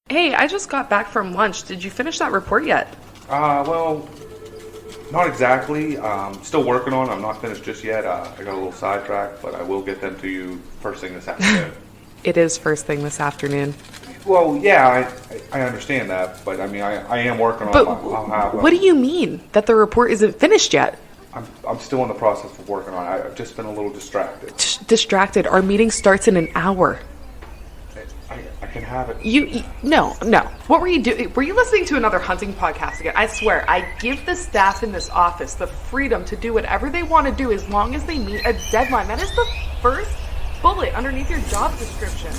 Hey, I just got back from lunch. Did you finish that report yet? Well, not exactly. Still working on it. I'm not finished just yet. I got a little sidetracked, but I will get them to you first thing this afternoon. It is first thing this afternoon. Well, yeah, I understand that, but I mean, I am working on it. What do you mean that the report isn't finished yet? I'm still in the process of working on it. I've just been a little distracted. Distracted? Our meeting starts in an hour. I can have it. No. What were you doing? Were you listening to another hunting podcast again? I swear, I give the staff in this office the freedom to do whatever they want to do as long as they meet a deadline. That is the first bullet underneath your job description.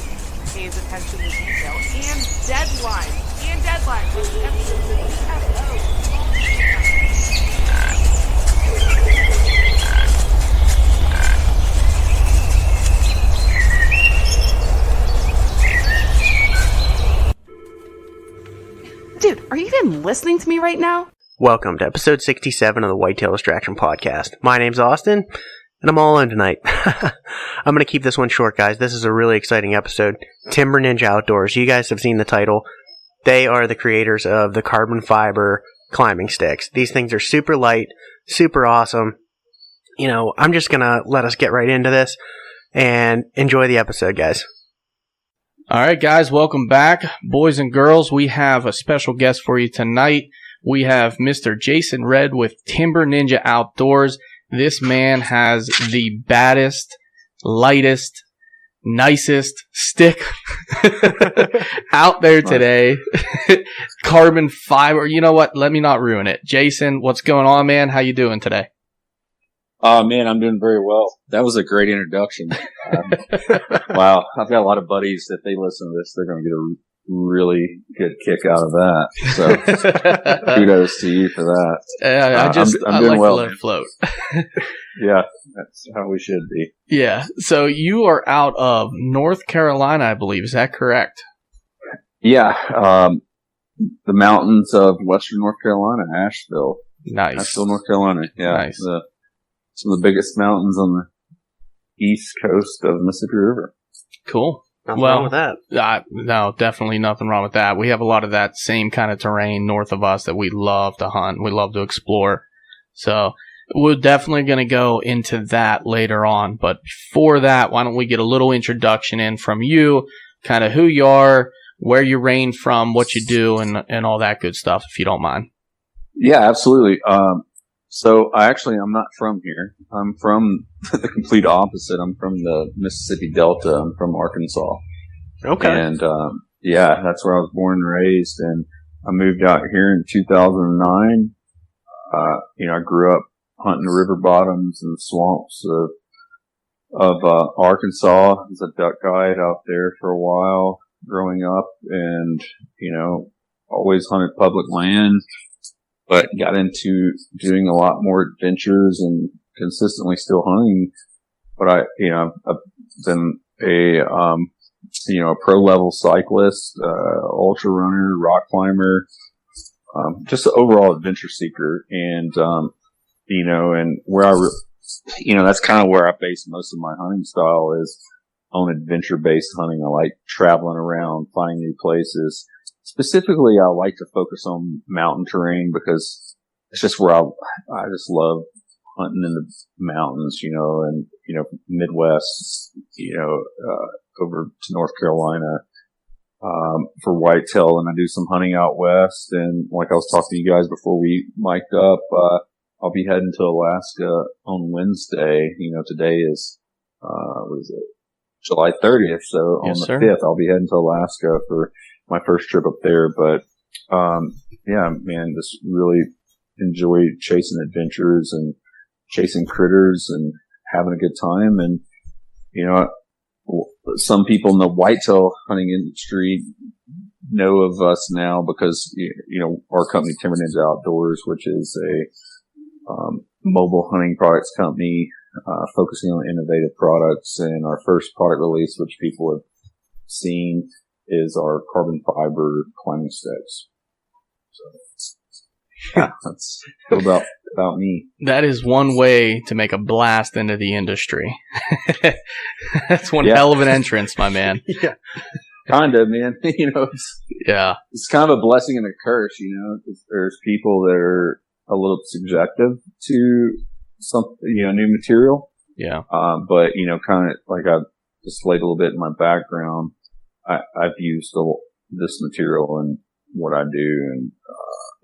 Pays attention to detail and deadlines. And deadlines. With emphasis. Dude, are you even listening to me right now? Welcome to episode 67 of the Whitetail Distraction Podcast. My name's Austin, and I'm all in tonight. I'm going to keep this one short, guys. This is a really exciting episode. Timber Ninja Outdoors. You guys have seen the title. They are the creators of the carbon fiber climbing sticks. These things are super light, super awesome. You know, I'm just going to let us get right into this and enjoy the episode, guys. All right, guys, welcome back. Boys and girls, we have a special guest for you tonight. We have Mr. Jason Redd with Timber Ninja Outdoors. This man has the baddest, lightest, nicest stick out there today. Carbon fiber. You know what? Let me not ruin it. Jason, what's going on, man? How you doing today? Oh, man, I'm doing very well. That was a great introduction. Wow. I've got a lot of buddies that they listen to this. They're going to get a really good kick out of that. So kudos to you for that. I'm doing like well. To let it float. Yeah, that's how we should be. Yeah. So you are out of North Carolina, I believe. Is that correct? Yeah. The mountains of Western North Carolina, Asheville. Nice. Asheville, North Carolina. Yeah. Nice. Some of the biggest mountains on the east coast of the Mississippi River. Cool. Nothing wrong with that. No, definitely nothing wrong with that. We have a lot of that same kind of terrain north of us that we love to hunt. We love to explore. So we're definitely going to go into that later on. But before that, why don't we get a little introduction in from you, kind of who you are, where you reign from, what you do, and all that good stuff, if you don't mind. Yeah, absolutely. So I'm not from here. I'm from the complete opposite. I'm from the Mississippi Delta. I'm from Arkansas. Okay. And, yeah, that's where I was born and raised. And I moved out here in 2009. I grew up hunting the river bottoms and swamps of Arkansas. I was a duck guide out there for a while growing up and, always hunted public land. But got into doing a lot more adventures and consistently still hunting. But I've been a pro level cyclist, ultra runner, rock climber, just an overall adventure seeker. And, and where that's kind of where I base most of my hunting style is on adventure based hunting. I like traveling around, finding new places. Specifically, I like to focus on mountain terrain because it's just where I just love hunting in the mountains, and, Midwest, over to North Carolina, for whitetail. And I do some hunting out west. And like I was talking to you guys before we mic'd up, I'll be heading to Alaska on Wednesday. Today is, July 30th. So on the 5th, I'll be heading to Alaska for my first trip up there. But, yeah, man, just really enjoy chasing adventures and chasing critters and having a good time. And, some people in the whitetail hunting industry know of us now because, our company, Timber Ninja Outdoors, which is a, mobile hunting products company, focusing on innovative products. And our first product release, which people have seen, is our carbon fiber climbing sticks. So, yeah, that's about me. That is one way to make a blast into the industry. That's one hell of an entrance, my man. Yeah. Kind of, man. Yeah. It's kind of a blessing and a curse, There's people that are a little subjective to some, new material. Yeah. But, kind of like I've displayed a little bit in my background, I've used this material in what I do.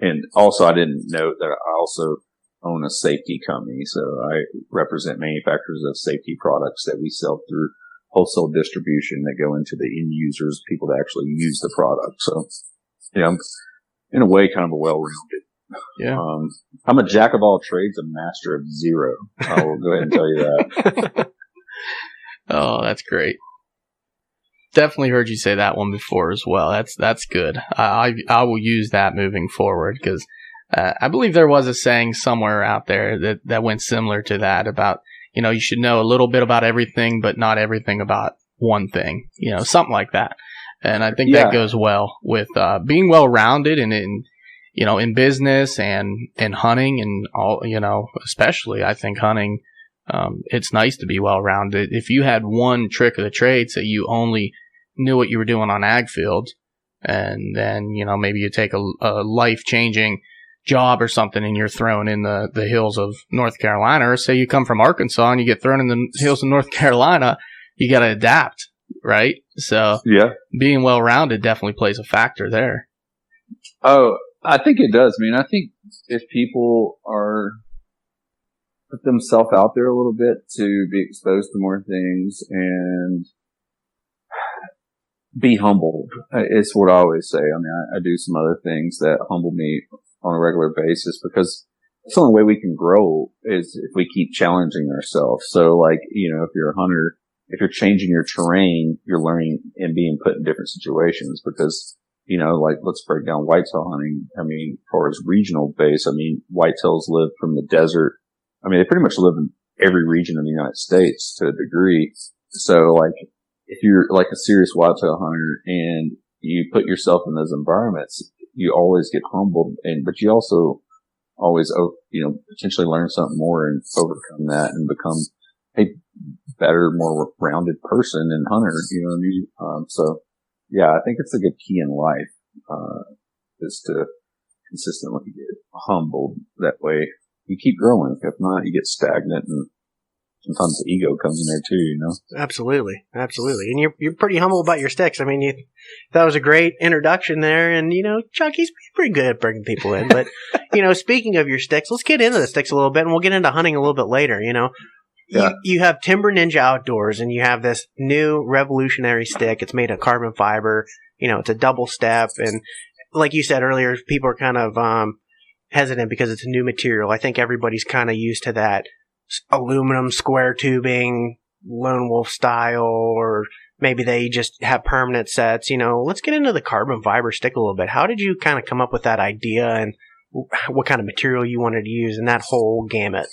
And also I didn't note that I also own a safety company. So I represent manufacturers of safety products that we sell through wholesale distribution that go into the end users, people that actually use the product. So, I'm in a way kind of a well-rounded. Yeah. I'm a jack of all trades, a master of zero. I will go ahead and tell you that. Oh, that's great. Definitely heard you say that one before as well. That's good. I will use that moving forward because I believe there was a saying somewhere out there that went similar to that about, you should know a little bit about everything, but not everything about one thing, something like that. And I think that goes well with being well-rounded and in business and hunting and all, especially I think hunting, it's nice to be well-rounded. If you had one trick of the trade, say you only knew what you were doing on ag fields, and then, maybe you take a life-changing job or something and you're thrown in the hills of North Carolina, or say you come from Arkansas and you get thrown in the hills of North Carolina, you got to adapt, right? So being well-rounded definitely plays a factor there. Oh, I think it does. I think if people are put themselves out there a little bit to be exposed to more things and be humbled, it's what I always say. I do some other things that humble me on a regular basis because it's the only way we can grow is if we keep challenging ourselves. So like, if you're a hunter, if you're changing your terrain, you're learning and being put in different situations because, like let's break down whitetail hunting. As far as regional base, whitetails live from the desert. They pretty much live in every region of the United States to a degree. So like, if you're like a serious whitetail hunter and you put yourself in those environments, you always get humbled, but you also always, potentially learn something more and overcome that and become a better, more rounded person and hunter. You know what I mean? So yeah, I think it's a good key in life, is to consistently get humbled. That way you keep growing. If not, you get stagnant and sometimes the ego comes in there too, Absolutely. And you're pretty humble about your sticks. That was a great introduction there. And, Chucky's pretty good at bringing people in. But, speaking of your sticks, let's get into the sticks a little bit and we'll get into hunting a little bit later, Yeah. You have Timber Ninja Outdoors and you have this new revolutionary stick. It's made of carbon fiber. It's a double step. And like you said earlier, people are kind of hesitant because it's a new material. I think everybody's kind of used to that aluminum square tubing, lone wolf style, or maybe they just have permanent sets. Let's get into the carbon fiber stick a little bit. How did you kind of come up with that idea and what kind of material you wanted to use in that whole gamut?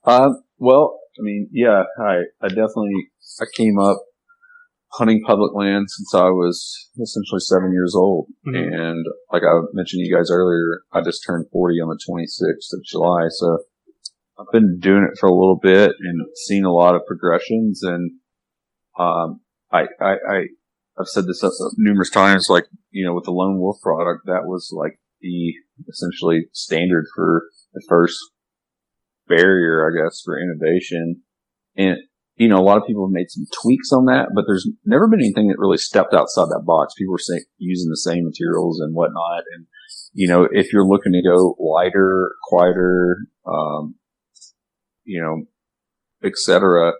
Well, I definitely came up hunting public land since I was essentially 7 years old. Mm-hmm. And like I mentioned to you guys earlier, I just turned 40 on the 26th of July. So I've been doing it for a little bit and seen a lot of progressions. And, I've said this numerous times, like, with the Lone Wolf product, that was like the essentially standard for the first barrier, I guess, for innovation. And, a lot of people have made some tweaks on that, but there's never been anything that really stepped outside that box. People were using the same materials and whatnot. And, if you're looking to go lighter, quieter, et cetera,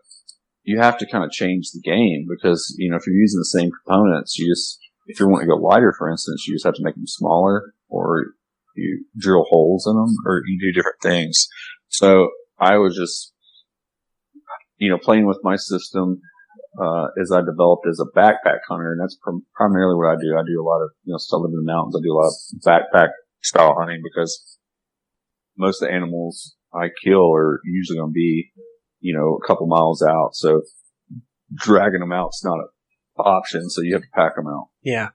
you have to kind of change the game because, if you're using the same components, if you want to go lighter, for instance, you just have to make them smaller or you drill holes in them or you do different things. So I was just, playing with my system, as I developed as a backpack hunter. And that's primarily what I do. I do a lot of, still live in the mountains. I do a lot of backpack style hunting because most of the animals I kill are usually going to be, a couple miles out. So dragging them out is not an option. So you have to pack them out. Yeah.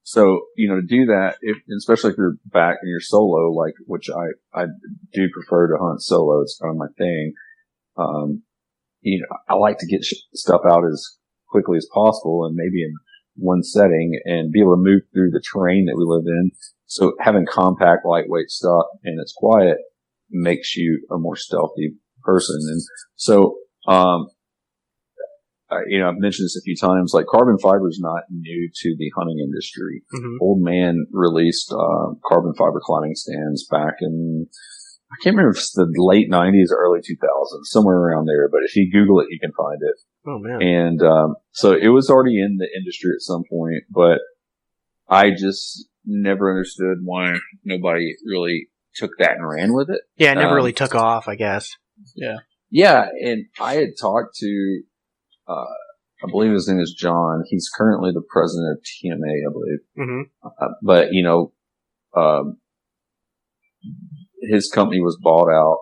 So, to do that, especially if you're back and you're solo, like, which I do prefer to hunt solo. It's kind of my thing. I like to get stuff out as quickly as possible and maybe in one setting and be able to move through the terrain that we live in. So having compact, lightweight stuff and it's quiet makes you a more stealthy person. And so, I've mentioned this a few times, like carbon fiber is not new to the hunting industry. Mm-hmm. Old Man released, carbon fiber climbing stands back in, I can't remember if it's the late 90s or early 2000s, somewhere around there, but if you Google it, you can find it. Oh man. And, so it was already in the industry at some point, but I just never understood why nobody really took that and ran with it. Yeah, it never really took off, I guess. Yeah. Yeah. And I had talked to, I believe his name is John. He's currently the president of TMA, I believe. Mm-hmm. But, his company was bought out.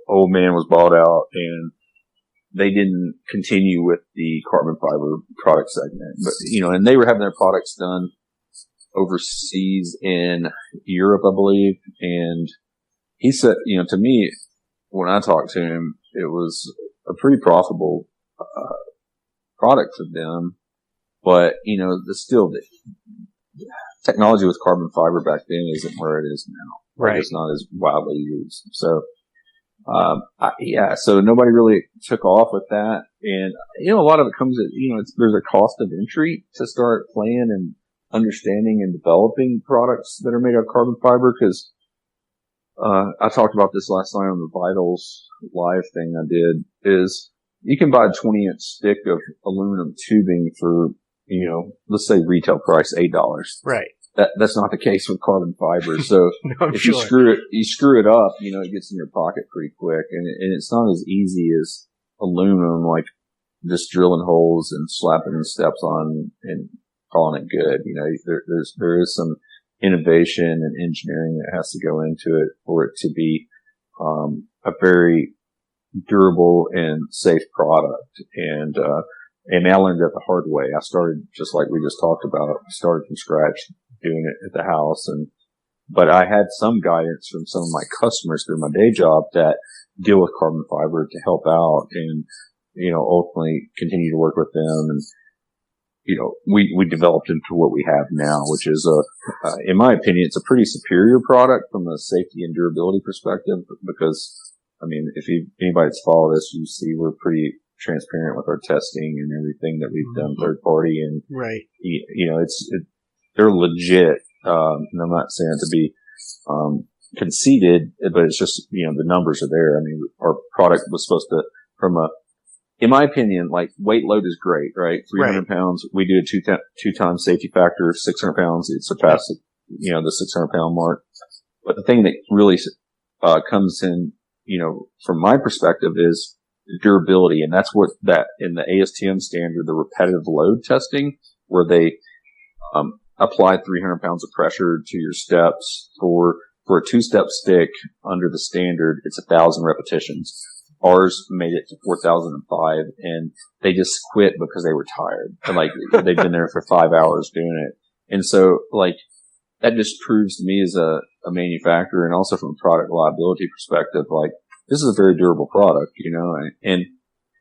Old Man was bought out and they didn't continue with the carbon fiber product segment. But, and they were having their products done overseas in Europe, I believe. And he said, to me, when I talked to him, it was a pretty profitable product for them. But, the technology with carbon fiber back then isn't where it is now. Right. It's not as widely used. So, so nobody really took off with that. And, a lot of it comes at, there's a cost of entry to start playing and understanding and developing products that are made out of carbon fiber. Cause, I talked about this last night on the Vitals live thing I did is you can buy a 20-inch stick of aluminum tubing for, let's say retail price $8. Right. That's not the case with carbon fiber. So No, if sure. you screw it up, it gets in your pocket pretty quick. And it's not as easy as aluminum, like just drilling holes and slapping steps on and calling it good. There is some innovation and engineering that has to go into it for it to be, a very durable and safe product. And I learned that the hard way. I started just like we just talked about, started from scratch doing it at the house. But I had some guidance from some of my customers through my day job that deal with carbon fiber to help out and, ultimately continue to work with them. And, we developed into what we have now, which is in my opinion, it's a pretty superior product from a safety and durability perspective because, if anybody's followed us, you see we're pretty transparent with our testing and everything that we've done third party. And, right. They're legit. And I'm not saying it to be, conceited, but it's just, the numbers are there. Our product was supposed to, in my opinion, like weight load is great, right? 300 pounds. We do a two times safety factor, 600 pounds. It surpassed, the 600 pound mark. But the thing that really, comes in, from my perspective is durability. And that's what that in the ASTM standard, the repetitive load testing, where they, apply 300 pounds of pressure to your steps for a 2-step stick under the standard. It's 1,000 repetitions. Ours made it to 4,005 and they just quit because they were tired. And they've been there for 5 hours doing it. And so that just proves to me as a manufacturer and also from a product liability perspective, this is a very durable product, and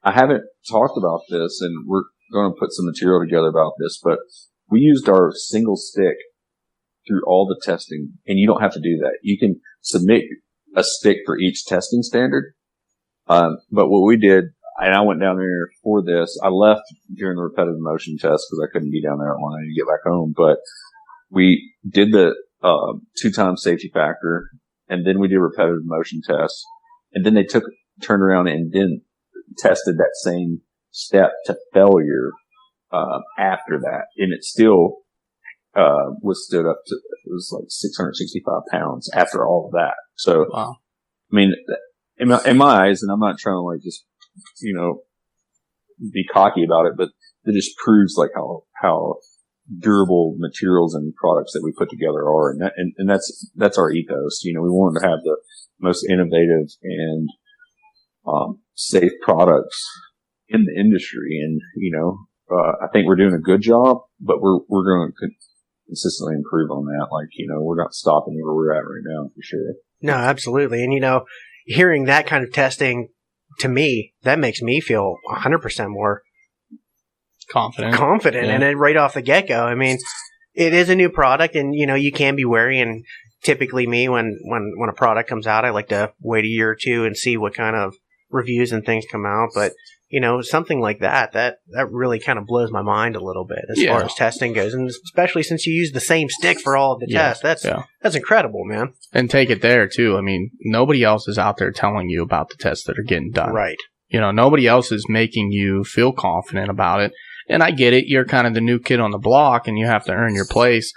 I haven't talked about this and we're going to put some material together about this, but we used our single stick through all the testing and you don't have to do that. You can submit a stick for each testing standard. But what we did, and I went down there for this, I left during the repetitive motion test because I couldn't be down there when I needed to get back home, but we did the, 2-time safety factor and then we did repetitive motion tests and then they turned around and then tested that same step to failure, after that. And it still, was stood up to, it was 665 pounds after all of that. So, wow. In my eyes, and I'm not trying to just, be cocky about it, but it just proves how durable materials and products that we put together are. And that's our ethos. We want to have the most innovative and, safe products in the industry. And, I think we're doing a good job, but we're going to consistently improve on that. We're not stopping where we're at right now for sure. No, absolutely. And, hearing that kind of testing to me, that makes me feel 100% more confident. And then right off the get-go, I mean, it is a new product, and you can be wary. And typically, me when a product comes out, I like to wait a year or two and see what kind of reviews and things come out. But something like that really kind of blows my mind a little bit as far as testing goes, and especially since you use the same stick for all of the tests. That's incredible, man. And take it there too. I mean, nobody else is out there telling you about the tests that are getting done. Right. Nobody else is making you feel confident about it. And I get it. You're kind of the new kid on the block, and you have to earn your place.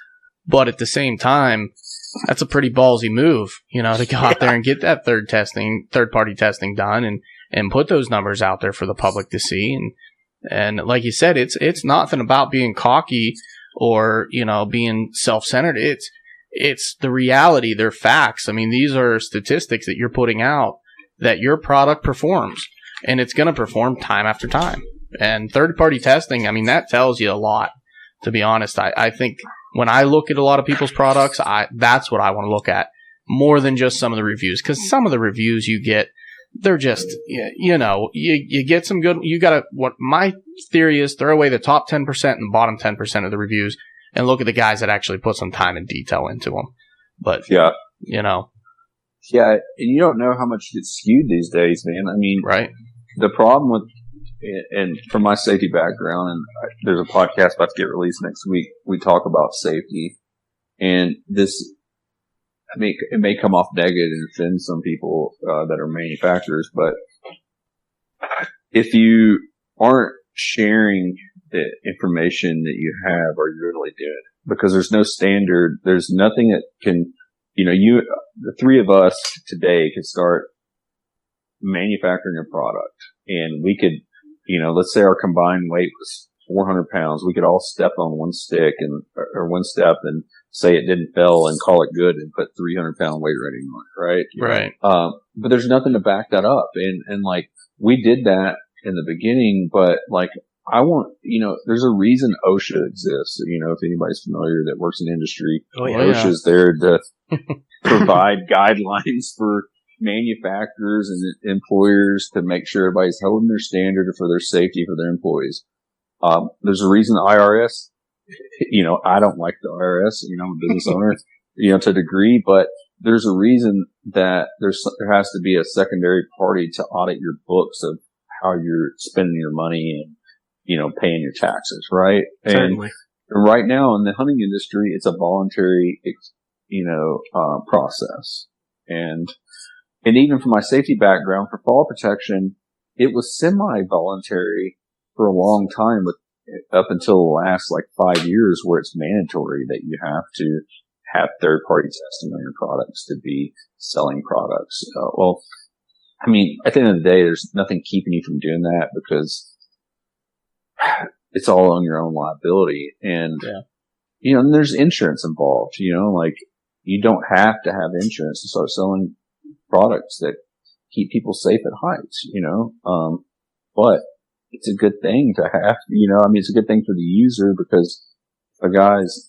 But at the same time, that's a pretty ballsy move, to go out there and get that third-party testing done and put those numbers out there for the public to see. And like you said, it's nothing about being cocky or, being self-centered. It's the reality. They're facts. I mean, these are statistics that you're putting out that your product performs, and it's going to perform time after time. And third-party testing, I mean, that tells you a lot, to be honest. I think when I look at a lot of people's products, that's what I want to look at more than just some of the reviews. Because some of the reviews you get, they're just, you get some good, what my theory is, throw away the top 10% and bottom 10% of the reviews and look at the guys that actually put some time and detail into them. But, Yeah, and you don't know how much gets skewed these days, man. I mean, right. The problem with, and from my safety background, and there's a podcast about to get released next week, we talk about safety. And this, I mean, it may come off negative and offend some people that are manufacturers, but if you aren't sharing the information that you have, are you really doing it? Because there's no standard, there's nothing that can, the three of us today could start manufacturing a product, and we could, let's say our combined weight was 400 pounds. We could all step on one stick or one step and say it didn't fail and call it good and put 300 pound weight rating on it, right? Right. But there's nothing to back that up. And like, we did that in the beginning, but like, there's a reason OSHA exists. If anybody's familiar that works in industry, OSHA's there to provide guidelines for manufacturers and employers to make sure everybody's holding their standard for their safety for their employees. There's a reason the IRS, I don't like the IRS, I'm a business owner, to a degree, but there's a reason that there has to be a secondary party to audit your books of how you're spending your money and, paying your taxes, right? Certainly. And right now in the hunting industry, it's a voluntary, process. And even from my safety background for fall protection, it was semi-voluntary for a long time, up until the last 5 years, where it's mandatory that you have to have third-party testing on your products to be selling products. I mean, at the end of the day, there's nothing keeping you from doing that because it's all on your own liability. And, and there's insurance involved, you don't have to have insurance to start selling products that keep people safe at heights, but it's a good thing to have, it's a good thing for the user, because a guy's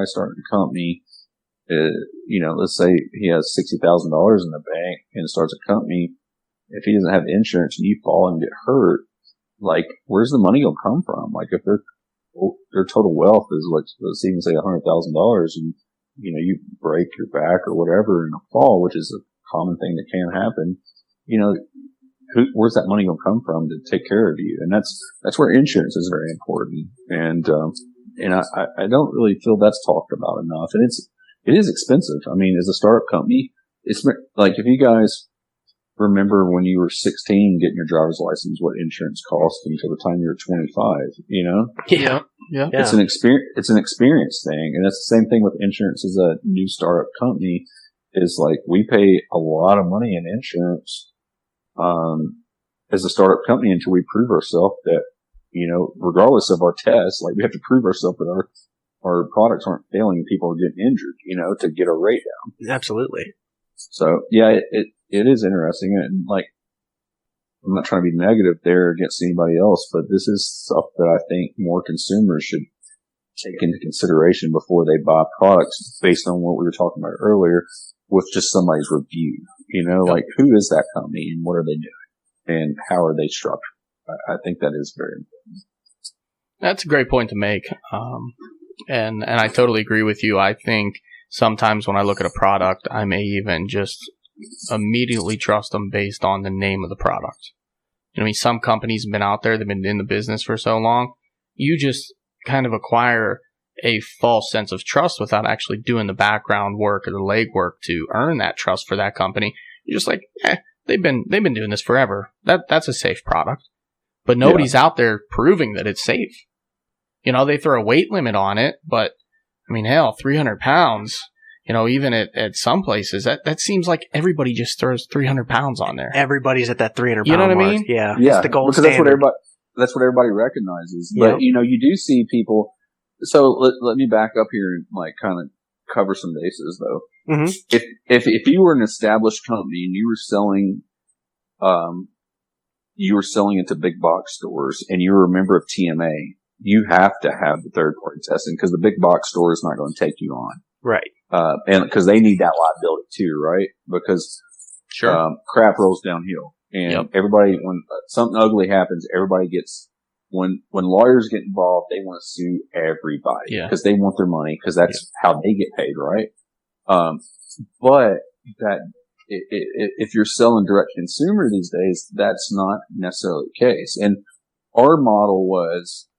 starting a company, let's say he has $60,000 in the bank and starts a company. If he doesn't have insurance and you fall and get hurt, where's the money gonna come from? If their total wealth is let's even say $100,000, and you break your back or whatever in a fall, which is a common thing that can happen, where's that money going to come from to take care of you? And that's where insurance is very important. And I don't really feel that's talked about enough. And it is expensive. I mean, as a startup company, it's like, if you guys remember when you were 16 getting your driver's license, what insurance cost until the time you were 25, Yeah. It's an experience thing. And that's the same thing with insurance as a new startup company, is we pay a lot of money in insurance, as a startup company until we prove ourselves that, regardless of our tests, we have to prove ourselves that our products aren't failing, people are getting injured, to get our rate down. Absolutely. So it is interesting. And I'm not trying to be negative there against anybody else, but this is stuff that I think more consumers should take into consideration before they buy products, based on what we were talking about earlier with just somebody's review. Who is that company and what are they doing? and how are they structured. I think that is very important. That's a great point to make. And I totally agree with you. I think sometimes when I look at a product, I may even just immediately trust them based on the name of the product. I mean, some companies have been out there, they've been in the business for so long, you just kind of acquire a false sense of trust without actually doing the background work or the legwork to earn that trust for that company. You're just like, they've been doing this forever. That's a safe product. But nobody's out there proving that it's safe. You know, they throw a weight limit on it, but I mean, hell, 300 pounds, you know, even at some places, that seems like everybody just throws 300 pounds on there. Everybody's at that 300 pound You know what I mark. mean? Yeah. Yeah, It's the gold because standard. that's what everybody recognizes. Yep. But, you know, you do see people. So let me back up here and like kind of cover some bases though. Mm-hmm. If you were an established company and you were selling into big box stores and you were a member of TMA, you have to have the third party testing because the big box store is not going to take you on. Right. And because they need that liability too, right? Because, Sure. crap rolls downhill and everybody, when something ugly happens, everybody gets, when lawyers get involved, they want to sue everybody because they want their money because that's how they get paid, right? But that, if you're selling direct to consumer these days, that's not necessarily the case. And our model was,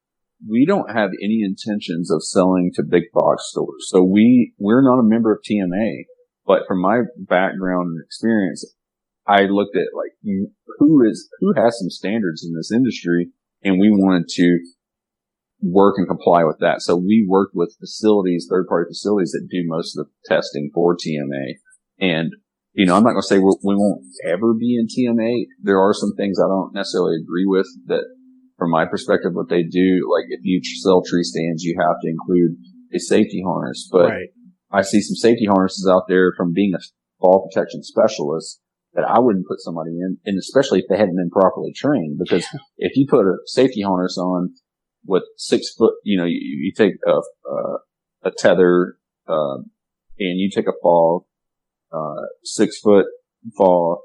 we don't have any intentions of selling to big box stores. So we're not a member of TMA, but from my background and experience, I looked at like who has some standards in this industry, and we wanted to work and comply with that. So we worked with facilities, third party facilities that do most of the testing for TMA. And, you know, I'm not going to say we won't ever be in TMA. There are some things I don't necessarily agree with that, from my perspective, what they do, like if you sell tree stands, you have to include a safety harness. But I see some safety harnesses out there from being a fall protection specialist that I wouldn't put somebody in, and especially if they hadn't been properly trained. Because if you put a safety harness on with 6 foot, you know, you take a tether, and you take a fall, 6 foot fall,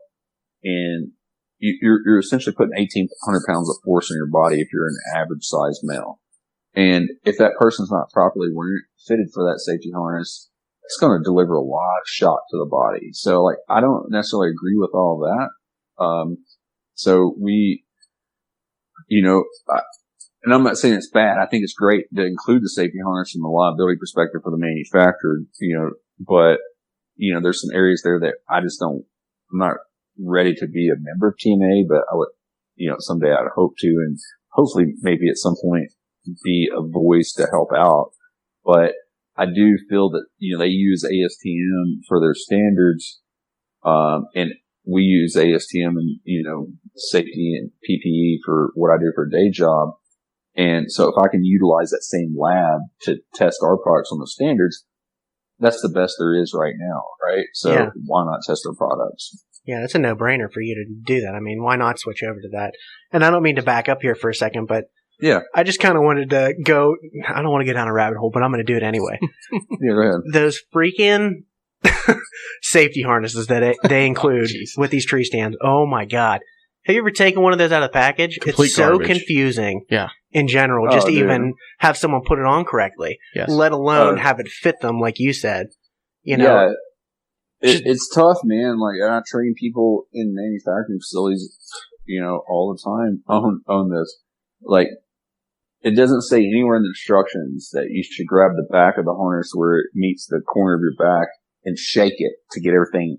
and you're essentially putting 1,800 pounds of force on your body if you're an average sized male. And if that person's not properly fitted for that safety harness, it's going to deliver a lot of shock to the body. So like, I don't necessarily agree with all that. So we, you know, and I'm not saying it's bad. I think it's great to include the safety harness from a liability perspective for the manufacturer, you know, but, you know, there's some areas there that I'm not ready to be a member of TMA, but I would, you know, someday I'd hope to, and hopefully maybe at some point be a voice to help out. But I do feel that, you know, they use ASTM for their standards, and we use ASTM and, you know, safety and PPE for what I do for a day job. And so if I can utilize that same lab to test our products on the standards, that's the best there is right now, right? So why not test our products? Yeah, it's a no-brainer for you to do that. I mean, why not switch over to that? And I don't mean to back up here for a second, but I just kind of wanted to go, I don't want to get down a rabbit hole, but I'm going to do it anyway. Go ahead. Those freaking safety harnesses that they include with these tree stands. Oh my God. Have you ever taken one of those out of the package? Complete it's so garbage. Confusing in general, just to even have someone put it on correctly, let alone have it fit them like you said. You know, it's tough, man. Like, I train people in manufacturing facilities, you know, all the time on this. Like, it doesn't say anywhere in the instructions that you should grab the back of the harness where it meets the corner of your back and shake it to get everything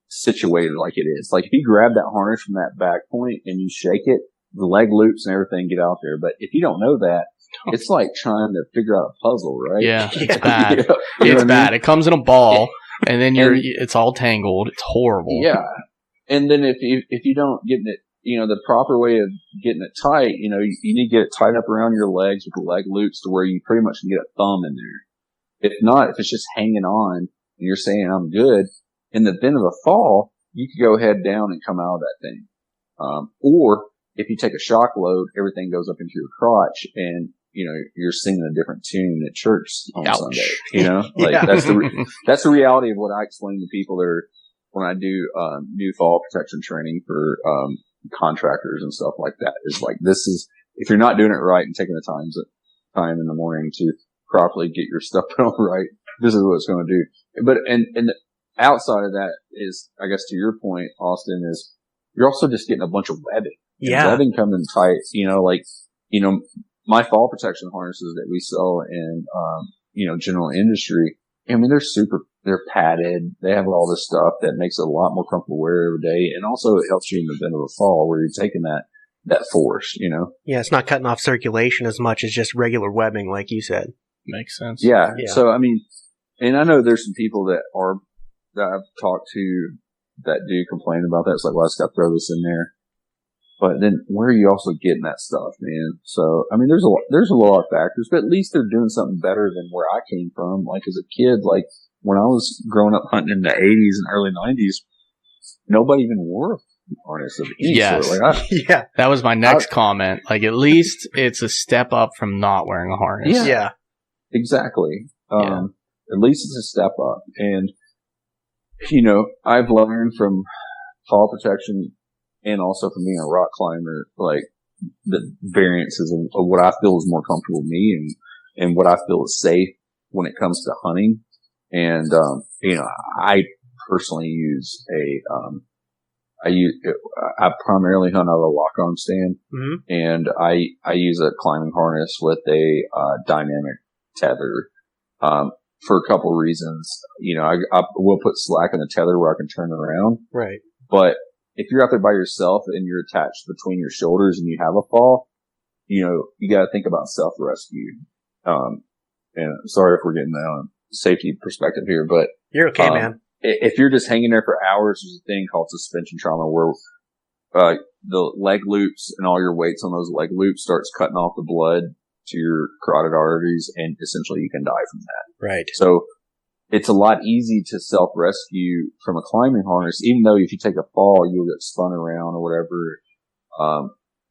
situated like it is. Like, if you grab that harness from that back point and you shake it, the leg loops and everything get out there. But if you don't know that, it's like trying to figure out a puzzle, right? Yeah, it's bad. It's bad. It comes in a ball, and then it's all tangled. It's horrible. Yeah. And then if you don't get it, you know, the proper way of getting it tight, you know, you need to get it tied up around your legs with the leg loops to where you pretty much can get a thumb in there. If not, if it's just hanging on and you're saying I'm good, in the event of a fall, you could go head down and come out of that thing. Or if you take a shock load, everything goes up into your crotch and, you know, you're singing a different tune at church on Sunday. You know, like that's the reality of what I explain to people there when I do, new fall protection training for, contractors and stuff like that. Is like, this is, if you're not doing it right and taking the time in the morning to properly get your stuff put on right, this is what it's going to do. But, and outside of that is, I guess to your point, Austin, is you're also just getting a bunch of webbing. Yeah. Webbing coming tight, my fall protection harnesses that we sell in, general industry. I mean, they're padded. They have all this stuff that makes it a lot more comfortable to wear every day. And also it helps you in the event of a fall where you're taking that force, Yeah, it's not cutting off circulation as much as just regular webbing, like you said. Makes sense. Yeah. Yeah. So, I mean, and I know there's some people that I've talked to that do complain about that. It's like, well, I just got to throw this in there. But then where are you also getting that stuff, man? So, I mean, there's a lot of factors, but at least they're doing something better than where I came from. Like as a kid, like when I was growing up hunting in the 80s and early 90s, nobody even wore a harness of any Yes. sort. Like Yeah. That was my next comment. Like, at least it's a step up from not wearing a harness. Yeah. Exactly. Yeah. At least it's a step up. And, I've learned from fall protection and also from being a rock climber, like the variances of what I feel is more comfortable to me and what I feel is safe when it comes to hunting. And, I personally use I primarily hunt out of a lock-on stand, and I use a climbing harness with a dynamic tether for a couple reasons. I will put slack in the tether where I can turn around, Right. but if you're out there by yourself and you're attached between your shoulders and you have a fall, you got to think about self-rescue. And sorry if we're getting the safety perspective here, but You're okay, man. if you're just hanging there for hours, there's a thing called suspension trauma where the leg loops and all your weights on those leg loops starts cutting off the blood to your carotid arteries, and essentially you can die from that. Right. So it's a lot easy to self-rescue from a climbing harness, even though if you take a fall, you'll get spun around or whatever.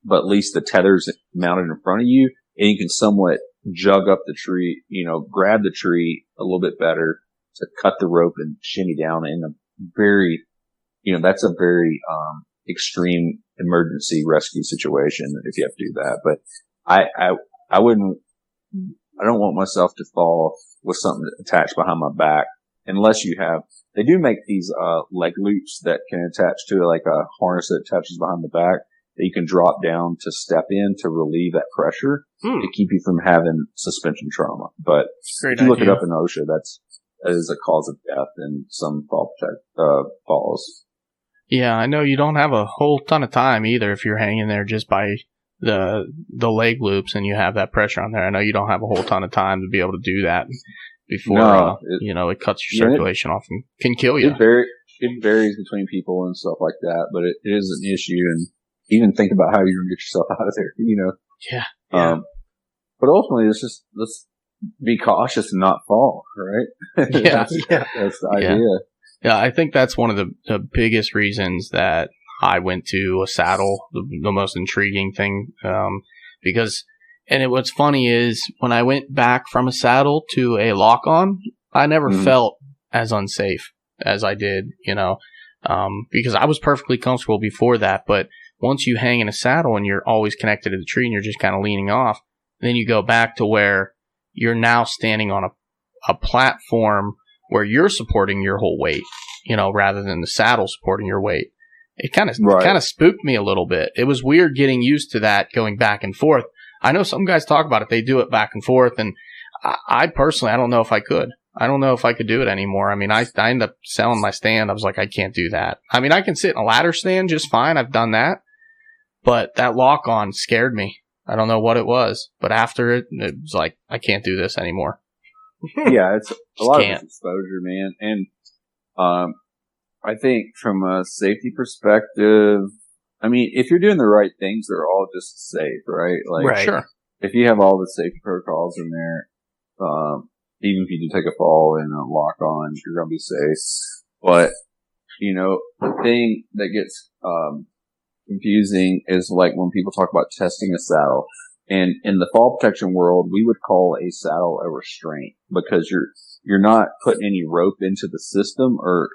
But at least the tether's mounted in front of you, and you can somewhat jug up the tree, grab the tree a little bit better to cut the rope and shimmy down in a very, that's a very, extreme emergency rescue situation if you have to do that. But I don't want myself to fall with something attached behind my back unless they do make these, leg loops that can attach to like a harness that attaches behind the back that you can drop down to step in to relieve that pressure to keep you from having suspension trauma. But if you look it up in OSHA, that is a cause of death in some falls. Yeah, I know you don't have a whole ton of time either if you're hanging there just by the leg loops and you have that pressure on there. I know you don't have a whole ton of time to be able to do that before it cuts your circulation off and can kill you. It varies between people and stuff like that, but it is an issue. And even think about how you're going to get yourself out of there, Yeah. But ultimately, let's be cautious and not fall, right? Yeah. That's the idea. Yeah, I think that's one of the biggest reasons that I went to a saddle, the most intriguing thing, what's funny is when I went back from a saddle to a lock-on, I never felt as unsafe as I did, because I was perfectly comfortable before that, but once you hang in a saddle and you're always connected to the tree and you're just kind of leaning off, then you go back to where you're now standing on a platform where you're supporting your whole weight, rather than the saddle supporting your weight. It kind of spooked me a little bit. It was weird getting used to that going back and forth. I know some guys talk about it. They do it back and forth. And I personally, I don't know if I could. I don't know if I could do it anymore. I mean, I ended up selling my stand. I was like, I can't do that. I mean, I can sit in a ladder stand just fine. I've done that. But that lock on scared me. I don't know what it was. But after it was like, I can't do this anymore. Yeah, it's a lot of exposure, man. And I think from a safety perspective, I mean, if you're doing the right things, they're all just safe, right? Like, right. Sure. If you have all the safety protocols in there, even if you do take a fall and a lock on, you're going to be safe. But, the thing that gets confusing is like when people talk about testing a saddle. And in the fall protection world, we would call a saddle a restraint because you're not putting any rope into the system or,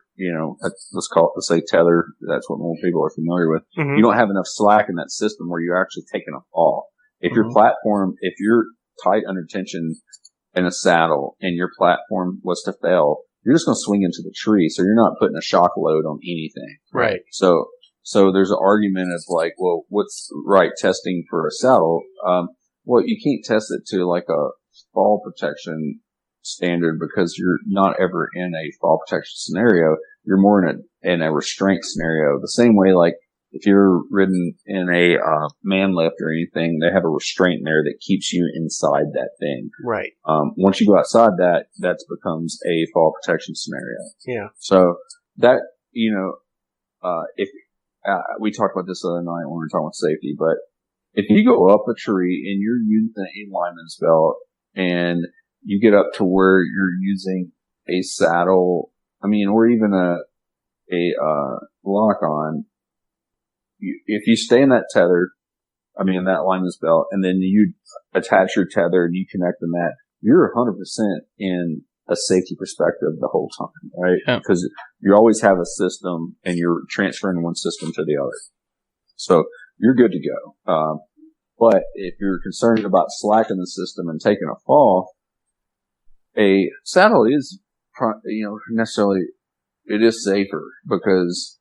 let's say tether. That's what more people are familiar with. Mm-hmm. You don't have enough slack in that system where you're actually taking a fall. If your platform, if you're tight under tension in a saddle and your platform was to fail, you're just going to swing into the tree. So you're not putting a shock load on anything. Right. So there's an argument of like, well, what's right testing for a saddle? Well, you can't test it to like a fall protection standard because you're not ever in a fall protection scenario. You're more in a restraint scenario. The same way, like if you're ridden in a man lift or anything, they have a restraint there that keeps you inside that thing. Right. Once you go outside that becomes a fall protection scenario. Yeah. So that, if we talked about this the other night when we were talking about safety, but if you go up a tree and you're using a lineman's belt and you get up to where you're using a saddle, or even a lock on, if you stay in that tether, that lineman's belt, and then you attach your tether and you connect in that, you're 100% in a safety perspective the whole time, right? Because you always have a system and you're transferring one system to the other. So you're good to go. But if you're concerned about slacking the system and taking a fall, a saddle is, necessarily, it is safer because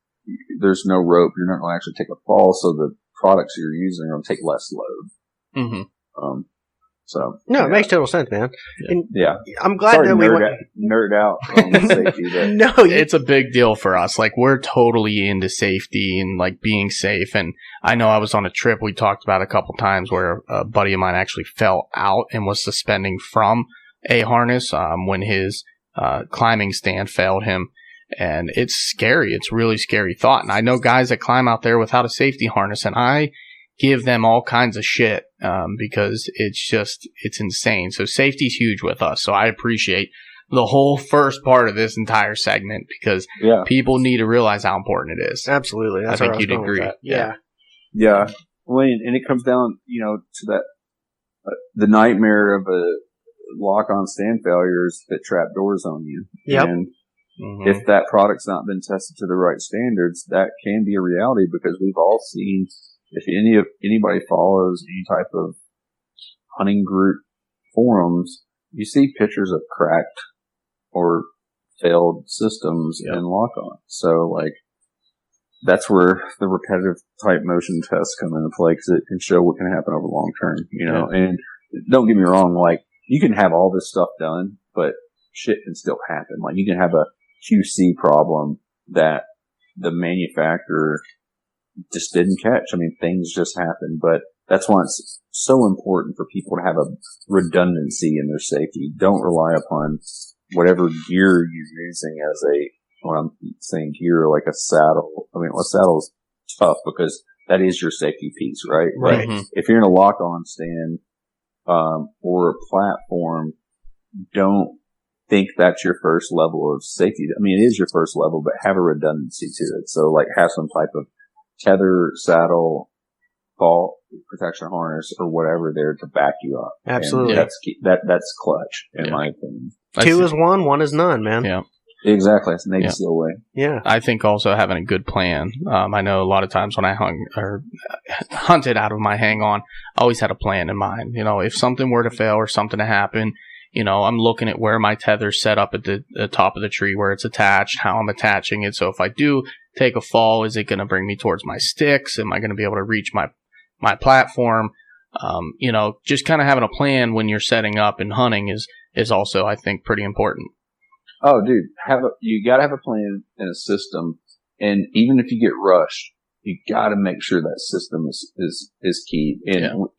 there's no rope. You're not going to actually take a fall. So the products you're using are going to take less load. Mm-hmm. It makes total sense, man. And I'm glad Sorry that we nerd out on safety. But. No, it's a big deal for us. Like, we're totally into safety and like being safe. And I know I was on a trip we talked about a couple times where a buddy of mine actually fell out and was suspending from a harness when his climbing stand failed him. And it's scary. It's really scary thought. And I know guys that climb out there without a safety harness, and I give them all kinds of shit because it's insane. So safety's huge with us. So I appreciate the whole first part of this entire segment because people need to realize how important it is. Absolutely. I think you'd agree. Yeah. Yeah. Well, and it comes down, to that, the nightmare of a lock-on stand failures that trap doors on you. Yep. And if that product's not been tested to the right standards, that can be a reality because we've all seen, if anybody follows any type of hunting group forums, you see pictures of cracked or failed systems in lock-on. So, like, that's where the repetitive type motion tests come into play because it can show what can happen over long term, And don't get me wrong, like, you can have all this stuff done, but shit can still happen. Like, you can have a QC problem that the manufacturer just didn't catch. Things just happen, but that's why it's so important for people to have a redundancy in their safety. Don't rely upon whatever gear you're using as when I'm saying gear, like a saddle. A saddle's tough because that is your safety piece, right? Right. But if you're in a lock-on stand, or a platform, don't think that's your first level of safety. It is your first level, but have a redundancy to it. So, like, have some type of tether, saddle, fall protection harness, or whatever there to back you up. Absolutely. And that's clutch, in my opinion. 2 is 1, 1 is none, man. Yeah. Exactly. It's Navy SEAL way. Yeah. I think also having a good plan. I know a lot of times when I hunted out of my hang on, I always had a plan in mind. If something were to fail or something to happen, I'm looking at where my tether's set up at the top of the tree, where it's attached, how I'm attaching it. So if I do take a fall, is it going to bring me towards my sticks? Am I going to be able to reach my platform? Just kind of having a plan when you're setting up and hunting is also, I think, pretty important. Oh, dude, you gotta have a plan and a system. And even if you get rushed, you gotta make sure that system is key. And,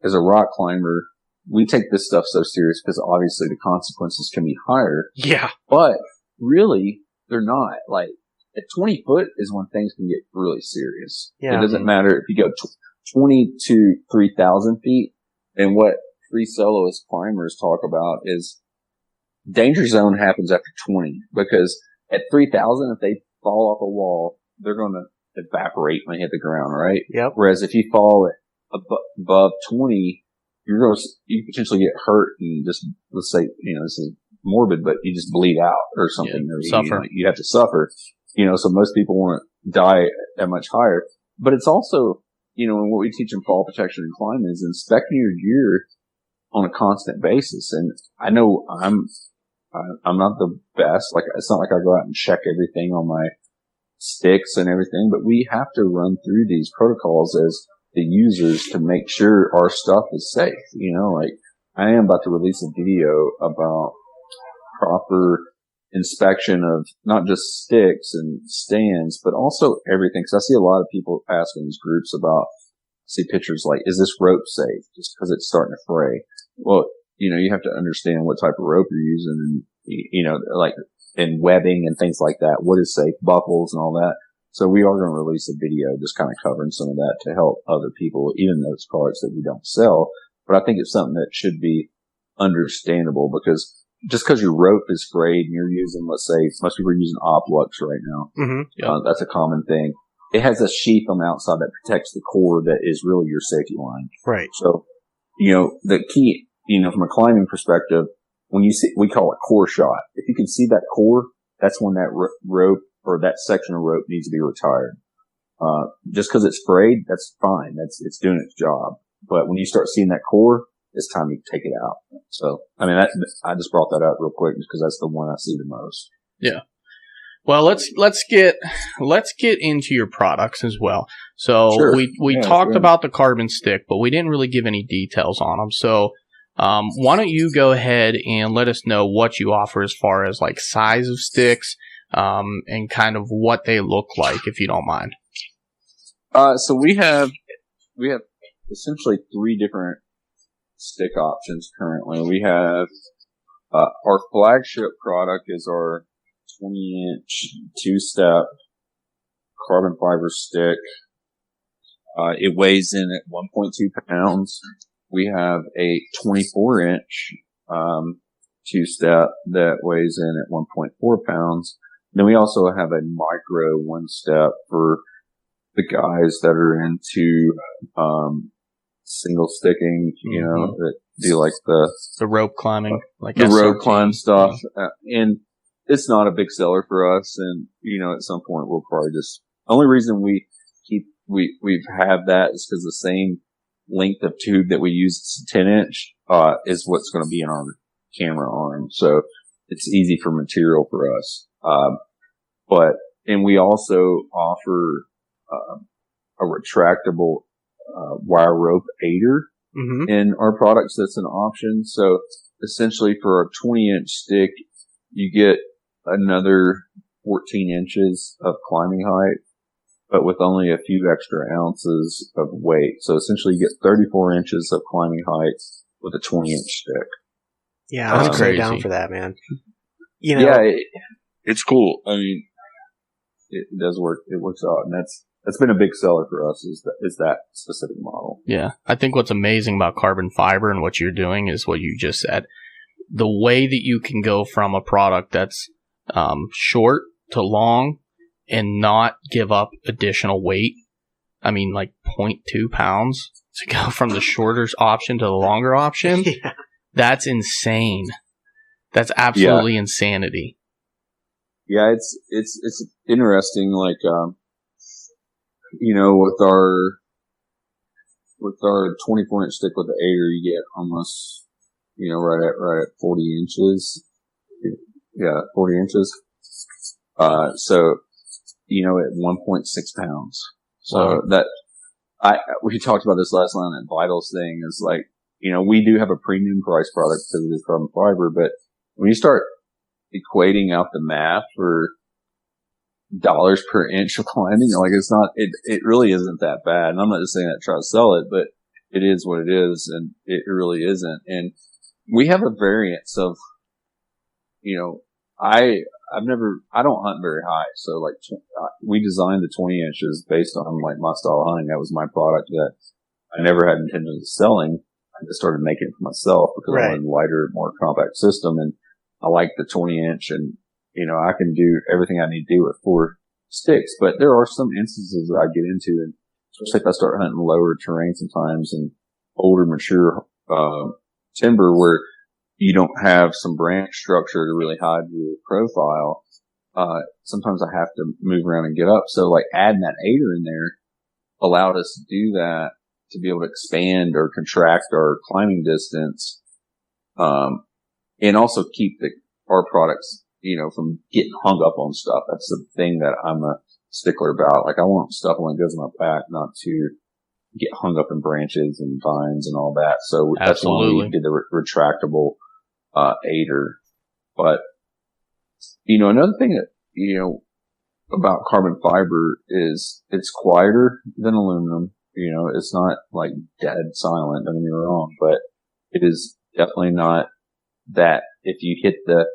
as a rock climber, we take this stuff so serious because obviously the consequences can be higher. Yeah. But really, they're not. Like, at 20 foot is when things can get really serious. Yeah. It doesn't matter if you go 20 to 3,000 feet. And what free soloist climbers talk about is danger zone happens after 20 because at 3,000, if they fall off a wall, they're going to evaporate when they hit the ground, right? Yep. Whereas if you fall above 20, you potentially get hurt and just, let's say, this is morbid, but you just bleed out or something. Yeah, or suffer. You have to suffer. So most people want to die at much higher. But it's also, and what we teach in fall protection and climbing is inspecting your gear on a constant basis. And I know I'm not the best. Like, it's not like I go out and check everything on my sticks and everything, but we have to run through these protocols as the users to make sure our stuff is safe. Like, I am about to release a video about proper inspection of not just sticks and stands, but also everything. Cause I see a lot of people ask in these groups about, see pictures like, is this rope safe? Just cause it's starting to fray. Well, you have to understand what type of rope you're using and, like, and webbing and things like that. What is safe, buckles and all that. So we are going to release a video just kind of covering some of that to help other people, even those products that we don't sell. But I think it's something that should be understandable, because just because your rope is frayed and you're using, let's say, most people are using Oplux right now. Mm-hmm. Yep. That's a common thing. It has a sheath on the outside that protects the core that is really your safety line. Right. So, the key, from a climbing perspective, when you see, we call it core shot. If you can see that core, that's when that rope or that section of rope needs to be retired. Just because it's frayed, that's fine. It's doing its job. But when you start seeing that core, it's time to take it out. So, I just brought that up real quick just because that's the one I see the most. Yeah. Well, let's get into your products as well. So Sure. we talked about the carbon stick, but we didn't really give any details on them. So why don't you go ahead and let us know what you offer as far as like size of sticks, and kind of what they look like, if you don't mind. So we have essentially 3 different stick options currently. We have our flagship product is our 20-inch 2-step carbon fiber stick. It weighs in at 1.2 pounds. We have a 24-inch 2-step that weighs in at 1.4 pounds. Then we also have a micro 1-step for the guys that are into single sticking, that do like The rope climbing, like the rope SRT. climb stuff. And it's not a big seller for us. And, at some point we'll probably only reason we've had that is because the same length of tube that we use, 10-inch, is what's going to be in our camera arm. So it's easy for material for us. And we also offer, a retractable, wire rope aider Mm-hmm. in our products. That's an option. So essentially for a 20-inch stick, you get another 14 inches of climbing height, but with only a few extra ounces of weight. So essentially you get 34 inches of climbing height with a 20-inch stick. Yeah, That's I'm so crazy. down for that, man. Yeah, it's cool. I mean, it does work. It works out, and that's been a big seller for us is that specific model. Yeah. I think what's amazing about carbon fiber and what you're doing is what you just said. The way that you can go from a product that's short to long and not give up additional weight. I mean, like 0.2 pounds to go from the shorter option to the longer option. Yeah. That's insane. That's absolutely insanity. Yeah, it's interesting. Like, with our 24-inch stick with the aider, you get almost, right at 40 inches. Yeah, 40 inches. So, at 1.6 pounds. So we talked about this last night on that Vitals thing is like, we do have a premium price product because it is carbon fiber, but when you start equating out the math for dollars per inch of climbing, like it really isn't that bad. And I'm not just saying that to try to sell it, but it is what it is, and it really isn't. And we have a variance of, I don't hunt very high. So like, we designed the 20 inches based on like my style of hunting. That was my product that I never had intentions of selling. I just started making it for myself because I wanted a lighter, more compact system. And I like the 20 inch and, I can do everything I need to do with 4 sticks, but there are some instances that I get into, and especially if I start hunting lower terrain sometimes and older, mature, timber where you don't have some branch structure to really hide your profile, sometimes I have to move around and get up. So like adding that aider in there allowed us to do that, to be able to expand or contract our climbing distance, and also keep our products, from getting hung up on stuff. That's the thing that I'm a stickler about. Like I want stuff when it goes on my back not to get hung up in branches and vines and all that. So that's why we did the retractable aider. But another thing that about carbon fiber is it's quieter than aluminum. It's not like dead silent, don't get me wrong, but it is definitely not that if you hit the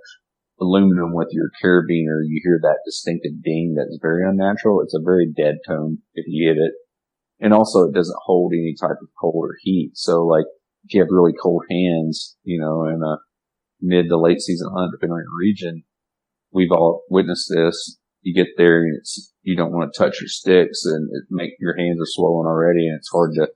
aluminum with your carabiner, you hear that distinctive ding that's very unnatural. It's a very dead tone if you hit it. And also it doesn't hold any type of cold or heat. So like if you have really cold hands, in a mid to late season hunt, depending on your region, we've all witnessed this. You get there and you don't want to touch your sticks and your hands are swollen already and it's hard to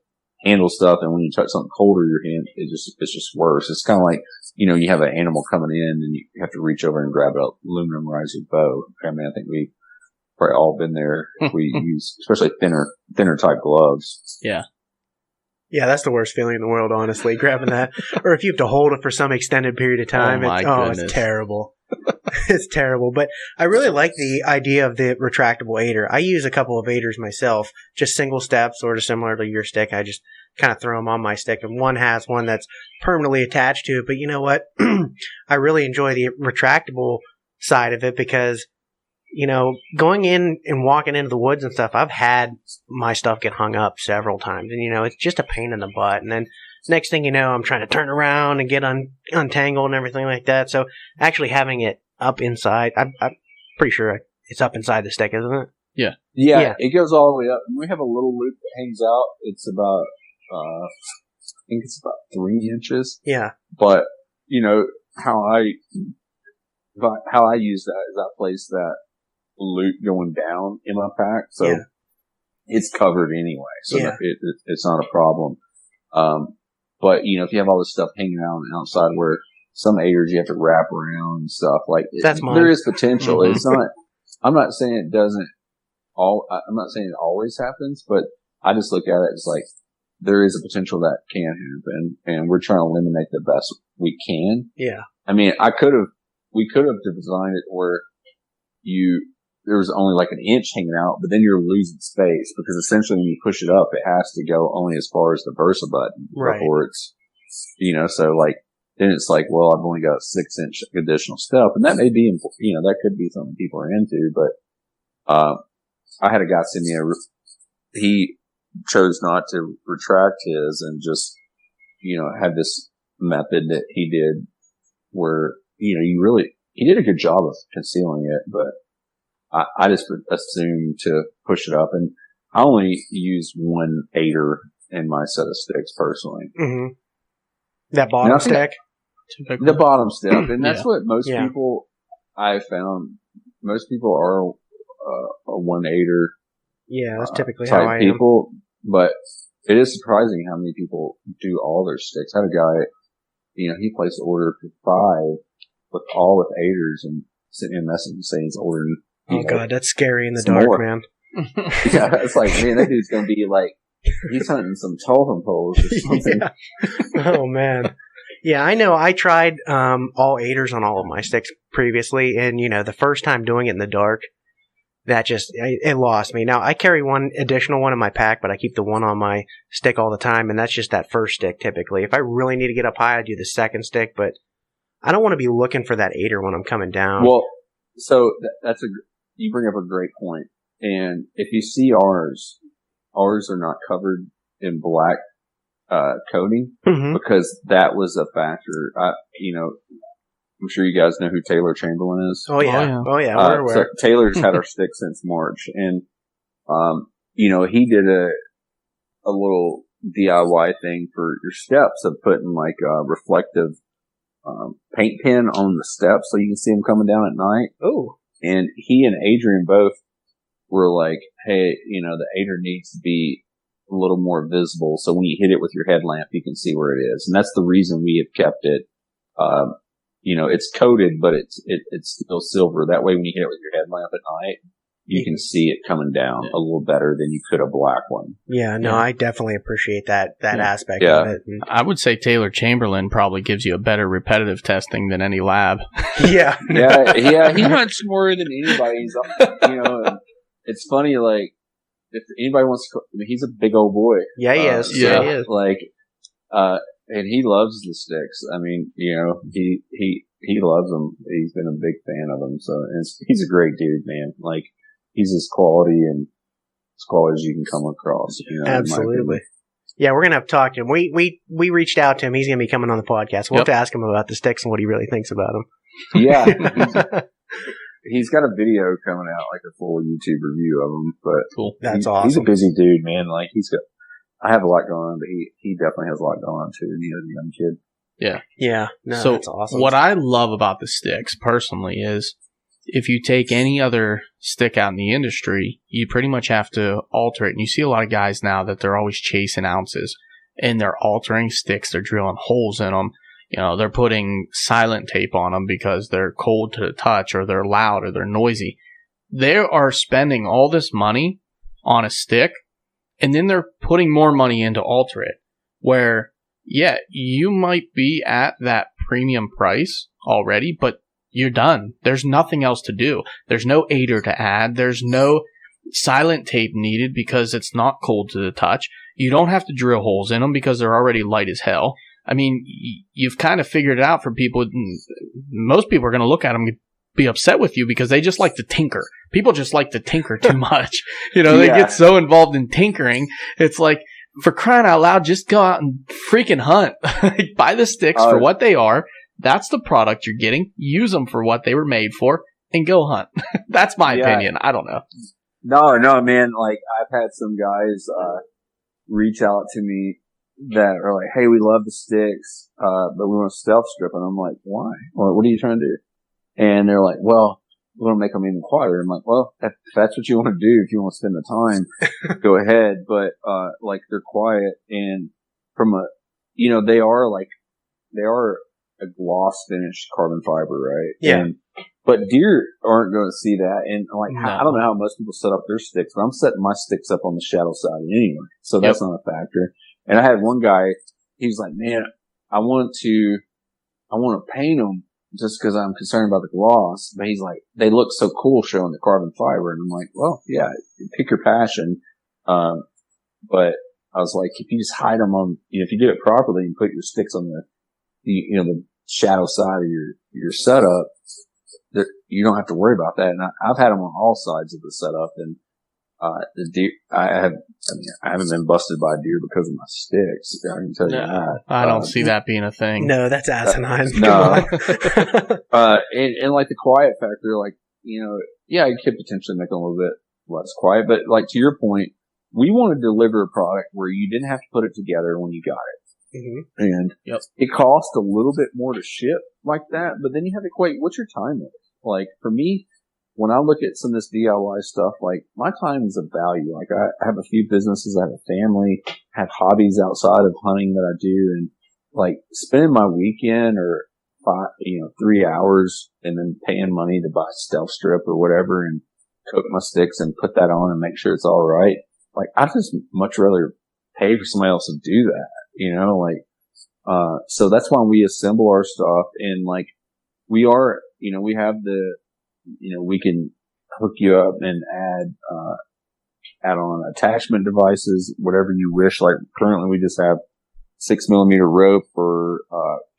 handle stuff. And when you touch something colder, your hand, it's just worse. It's kind of like, you have an animal coming in and you have to reach over and grab an aluminum riser bow. I mean, I think we've probably all been there. We use, especially thinner type gloves. Yeah. Yeah, that's the worst feeling in the world, honestly, grabbing that. Or if you have to hold it for some extended period of time, it's terrible. It's terrible. But I really like the idea of the retractable aider. I use a couple of aiders myself, just single step, sort of similar to your stick. I just kind of throw them on my stick, and one has one that's permanently attached to it. But you know what? I really enjoy the retractable side of it because, going in and walking into the woods and stuff, I've had my stuff get hung up several times. And, it's just a pain in the butt. And then next thing you know, I'm trying to turn around and get untangled and everything like that. So actually having it up inside, I'm pretty sure it's up inside the stick, isn't it? Yeah. Yeah. It goes all the way up. We have a little loop that hangs out. It's about, I think it's about 3 inches. Yeah. But, how I use that is I place that loop going down in my pack. So it's covered anyway. So it's not a problem. But, if you have all this stuff hanging out on the outside where some aiders you have to wrap around and stuff, like there is potential. Mm-hmm. It's not, I'm not saying it doesn't I'm not saying it always happens, but I just look at it as like there is a potential that can happen and we're trying to eliminate the best we can. Yeah. I mean, we could have designed it where there was only like an inch hanging out, but then you're losing space because essentially when you push it up, it has to go only as far as the Versa button before it's, so like, then it's like, well, I've only got a 6-inch additional step, and that may be, that could be something people are into, but, I had a guy send me he chose not to retract his and just, had this method that he did where, he did a good job of concealing it, but I just assumed to push it up, and I only use one aider in my set of sticks personally. Mm-hmm. That bottom stick? The bottom step, and that's what most people I've found. Most people are a one aider. Yeah, that's typically how I am. But it is surprising how many people do all their sticks. I had a guy, he placed an order for 5 with aiders and sent me a message saying he's ordering. Oh God, that's scary in the dark, man. Yeah, it's like, man, that dude's gonna be like, he's hunting some totem poles or something. Oh man. Yeah, I know. I tried all aiders on all of my sticks previously, and the first time doing it in the dark, that it lost me. Now I carry one additional one in my pack, but I keep the one on my stick all the time, and that's just that first stick typically. If I really need to get up high, I do the second stick, but I don't want to be looking for that aider when I'm coming down. Well, so you bring up a great point, and if you see ours are not covered in black coating because that was a factor. I'm sure you guys know who Taylor Chamberlain is. Oh yeah. We're aware. So Taylor's had our stick since March, and he did a little DIY thing for your steps of putting like a reflective paint pen on the steps so you can see them coming down at night. Oh. And he and Adrian both were like, hey, the aider needs to be a little more visible. So when you hit it with your headlamp, you can see where it is. And that's the reason we have kept it, it's coated, but it's still silver. That way when you hit it with your headlamp at night, you can see it coming down a little better than you could a black one. Yeah, no, I definitely appreciate that aspect of it. And I would say Taylor Chamberlain probably gives you a better repetitive testing than any lab. yeah. He hunts more than anybody. He's, and it's funny, like, if anybody wants to, he's a big old boy. Yeah, he is. Yeah, he is. Like, and he loves the sticks. I mean, he loves them. He's been a big fan of them. So, and he's a great dude, man. Like, he's as quality as you can come across. Absolutely. Yeah, we're gonna have to talk to him. We reached out to him. He's gonna be coming on the podcast. We'll have to ask him about the sticks and what he really thinks about them. Yeah. He's got a video coming out, like a full YouTube review of them. But cool. That's awesome. He's a busy dude, man. Like, I have a lot going on, but he definitely has a lot going on too. And he's a young kid. Yeah. Yeah. No, so that's awesome. What I love about the sticks personally is if you take any other stick out in the industry, you pretty much have to alter it. And you see a lot of guys now that they're always chasing ounces and they're altering sticks. They're drilling holes in them. They're putting silent tape on them because they're cold to the touch or they're loud or they're noisy. They are spending all this money on a stick and then they're putting more money in to alter it. Where, yeah, you might be at that premium price already, but you're done. There's nothing else to do. There's no aider to add. There's no silent tape needed because it's not cold to the touch. You don't have to drill holes in them because they're already light as hell. I mean, you've kind of figured it out for people. Most people are going to look at them and be upset with you because they just like to tinker. People just like to tinker too much. They get so involved in tinkering. It's like, for crying out loud, just go out and freaking hunt. Buy the sticks for what they are. That's the product you're getting. Use them for what they were made for and go hunt. That's my opinion. I don't know. No, man. Like, I've had some guys reach out to me that are like, hey, we love the sticks, but we want to stealth strip. And I'm like, why? Well, what are you trying to do? And they're like, well, we want to make them even quieter. I'm like, well, if that's what you want to do, if you want to spend the time, go ahead. But, like, they're quiet and from they are a gloss finished carbon fiber, right? Yeah. But deer aren't going to see that. And like, I don't know how most people set up their sticks, but I'm setting my sticks up on the shadow side anyway. So that's not a factor. And I had one guy, he was like, man, I want to paint them just because I'm concerned about the gloss. But he's like, they look so cool showing the carbon fiber. And I'm like, well, yeah, pick your passion. But I was like, if you just hide them on, if you do it properly and put your sticks on the shadow side of your setup, you don't have to worry about that. And I've had them on all sides of the setup, and the deer, I haven't been busted by a deer because of my sticks. I can tell you that. I don't see that being a thing. No, that's asinine. No. And like the quiet factor, like, you could potentially make them a little bit less quiet, but like to your point, we want to deliver a product where you didn't have to put it together when you got it. Mm-hmm. And it costs a little bit more to ship like that, but then you have to equate, what's your time limit? Like for me, when I look at some of this DIY stuff, like my time is a value. Like I have a few businesses, I have a family, have hobbies outside of hunting that I do, and like spending my weekend or 3 hours and then paying money to buy stealth strip or whatever and cook my sticks and put that on and make sure it's all right. Like I just much rather pay for somebody else to do that, so that's why we assemble our stuff and like we are, we have we can hook you up and add on attachment devices, whatever you wish. Like currently we just have 6mm rope for,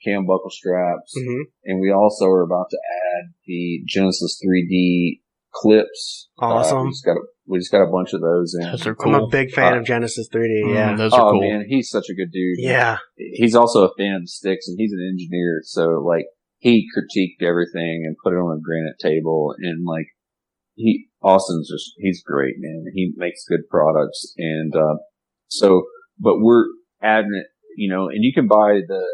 cam buckle straps. Mm-hmm. And we also are about to add the Genesis 3D clips. Awesome. We just got a bunch of those in. Those are cool. I'm a big fan of Genesis 3D. Yeah. Those are cool. Man, he's such a good dude. Yeah. He's also a fan of the sticks and he's an engineer. So like he critiqued everything and put it on a granite table and like he's great, man. He makes good products. And, but we're adding it, and you can buy the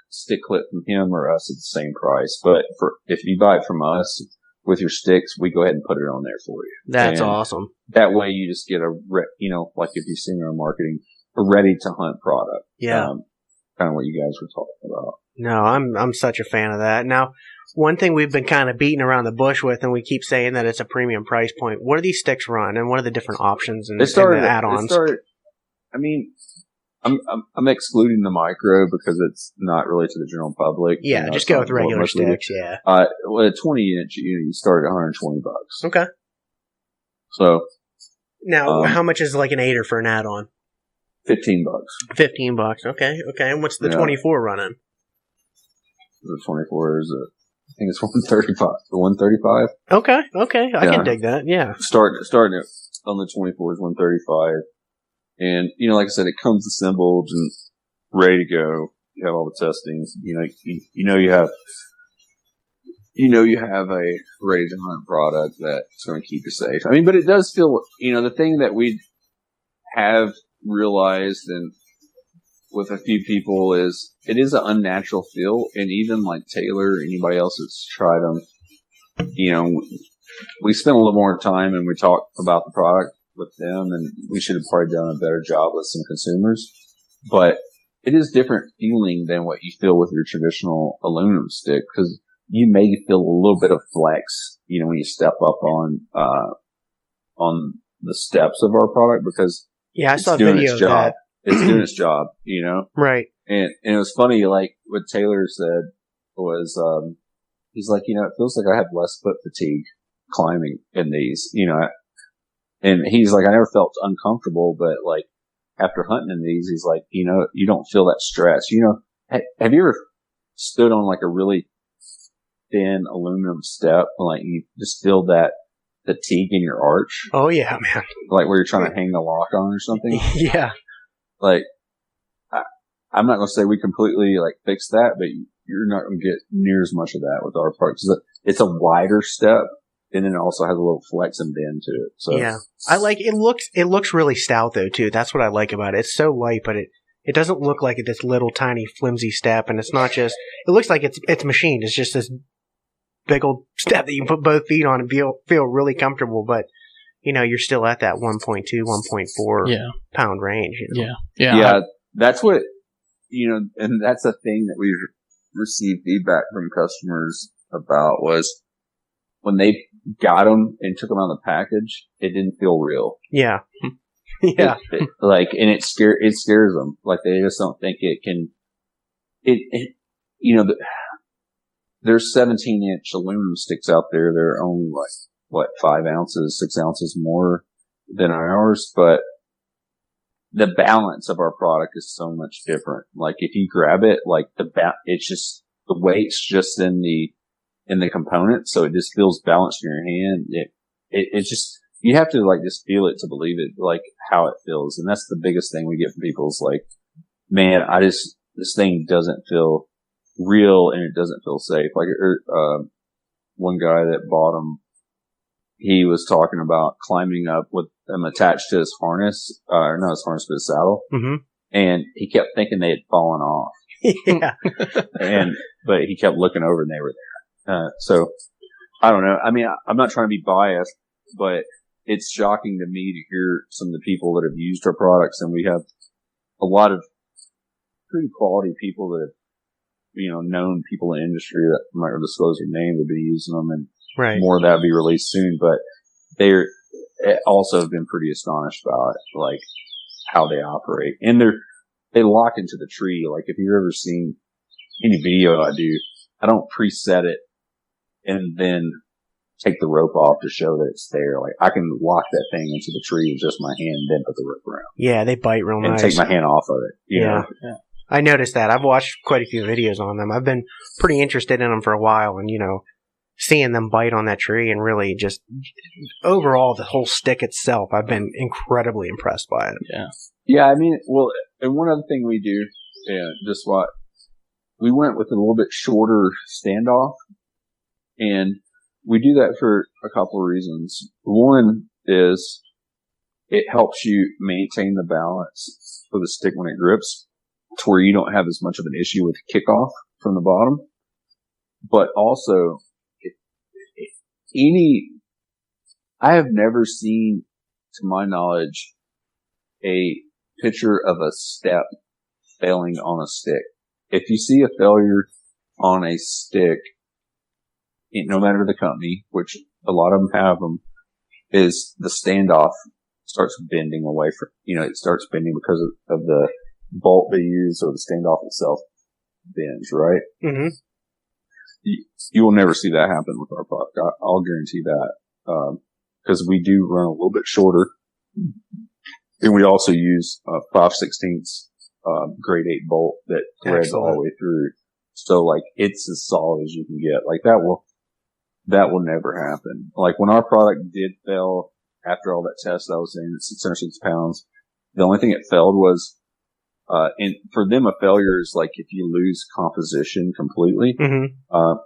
stick clip from him or us at the same price. But if you buy it from us, with your sticks, we go ahead and put it on there for you. That's And awesome. that way you just get like if you've seen our marketing, a ready to hunt product. Yeah. Kind of what you guys were talking about. No, I'm such a fan of that. Now, one thing we've been kind of beating around the bush with, and we keep saying that it's a premium price point. What do these sticks run, and what are the different options and the add-ons? I mean, I'm excluding the micro because it's not really to the general public. Yeah, just go with regular sticks. Yeah. With a 20-inch, you start at $120. Okay. So now, how much is like an 8er for an add-on? $15. $15. Okay. And what's the 24 running? The 24 is I think it's 135. 135. Okay. I can dig that. Yeah. Starting on the 24 is 135, and like I said, it comes assembled and ready to go. You have all the testings. You have a ready to hunt product that's going to keep you safe. I mean, but it does feel, the thing that we have realized and with a few people is it is an unnatural feel, and even like Taylor, anybody else that's tried them, we spent a little more time and we talked about the product with them, and we should have probably done a better job with some consumers, but it is different feeling than what you feel with your traditional aluminum stick, because you may feel a little bit of flex, when you step up on the steps of our product, because I saw a video of that. It's doing its job, Right. And it was funny, like what Taylor said was, he's like, it feels like I have less foot fatigue climbing in these, and he's like, I never felt uncomfortable, but like after hunting in these, he's like, you don't feel that stress. Have you ever stood on like a really thin aluminum step and like you just feel that fatigue in your arch? Oh yeah, man. Like where you're trying to hang the lock on or something? Yeah. Like, I'm not going to say we completely like fix that, but you're not going to get near as much of that with our part. It's a wider step, and then it also has a little flex and bend to it. So yeah, I like it. Looks really stout though too. That's what I like about it. It's so light, but it doesn't look like this little tiny flimsy step, and it's not just. It looks like it's machined. It's just this big old step that you put both feet on and feel really comfortable, but. You're still at that 1.2, 1.4 pound range. Yeah. That's what, and that's a thing that we've received feedback from customers about was when they got them and took them out of the package, it didn't feel real. Yeah. Yeah. And it scares them. Like they just don't think it can, there's 17-inch aluminum sticks out there. They're only 5 ounces, 6 ounces more than ours, but the balance of our product is so much different. Like if you grab it, like it's just, the weight's just in the component, so it just feels balanced in your hand. It just, you have to like just feel it to believe it, like how it feels. And that's the biggest thing we get from people is like, man, this thing doesn't feel real and it doesn't feel safe. Like, one guy that bought them, he was talking about climbing up with them attached to his harness, not his harness, but his saddle. Mm-hmm. And he kept thinking they had fallen off. Yeah. But he kept looking over and they were there. So I don't know. I mean, I'm not trying to be biased, but it's shocking to me to hear some of the people that have used our products, and we have a lot of pretty quality people that have, known people in the industry that might disclose their name would be using them, and right. More of that will be released soon, but they're also have been pretty astonished about it, like how they operate. And they lock into the tree. Like if you've ever seen any video I do, I don't preset it and then take the rope off to show that it's there. Like I can lock that thing into the tree with just my hand and then put the rope around. Yeah, they bite real nice. And take my hand off of it. Yeah. I noticed that. I've watched quite a few videos on them. I've been pretty interested in them for a while, and seeing them bite on that tree and really just overall the whole stick itself, I've been incredibly impressed by it. Yeah. Yeah, I mean, well, and one other thing we do, we went with a little bit shorter standoff, and we do that for a couple of reasons. One is it helps you maintain the balance for the stick when it grips to where you don't have as much of an issue with kickoff from the bottom, but also I have never seen, to my knowledge, a picture of a step failing on a stick. If you see a failure on a stick, no matter the company, which a lot of them have them, is the standoff starts bending away from, it starts bending because of the bolt they use, or the standoff itself bends, right? Mm-hmm. You will never see that happen with our product. I'll guarantee that. Because we do run a little bit shorter, and we also use 5/16 grade 8 bolt that threads all the way through. So like, it's as solid as you can get. Like, that will never happen. Like, when our product did fail after all that test, I was saying it's 606 pounds. The only thing it failed was, and for them, a failure is like if you lose composition completely. Mm-hmm.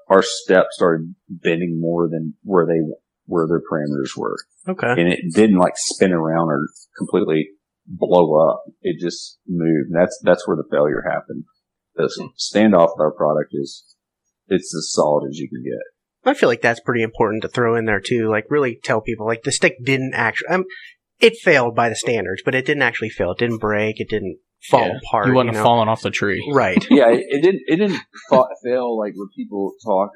Our step started bending more than where their parameters were. Okay. And it didn't like spin around or completely blow up. It just moved. That's where the failure happened. The standoff with our product it's as solid as you can get. I feel like that's pretty important to throw in there too. Like, really tell people, like, the stick didn't actually, it failed by the standards, but it didn't actually fail. It didn't break. It didn't fall apart. You wouldn't have fallen off the tree. Right. Yeah, it didn't fail like when people talk,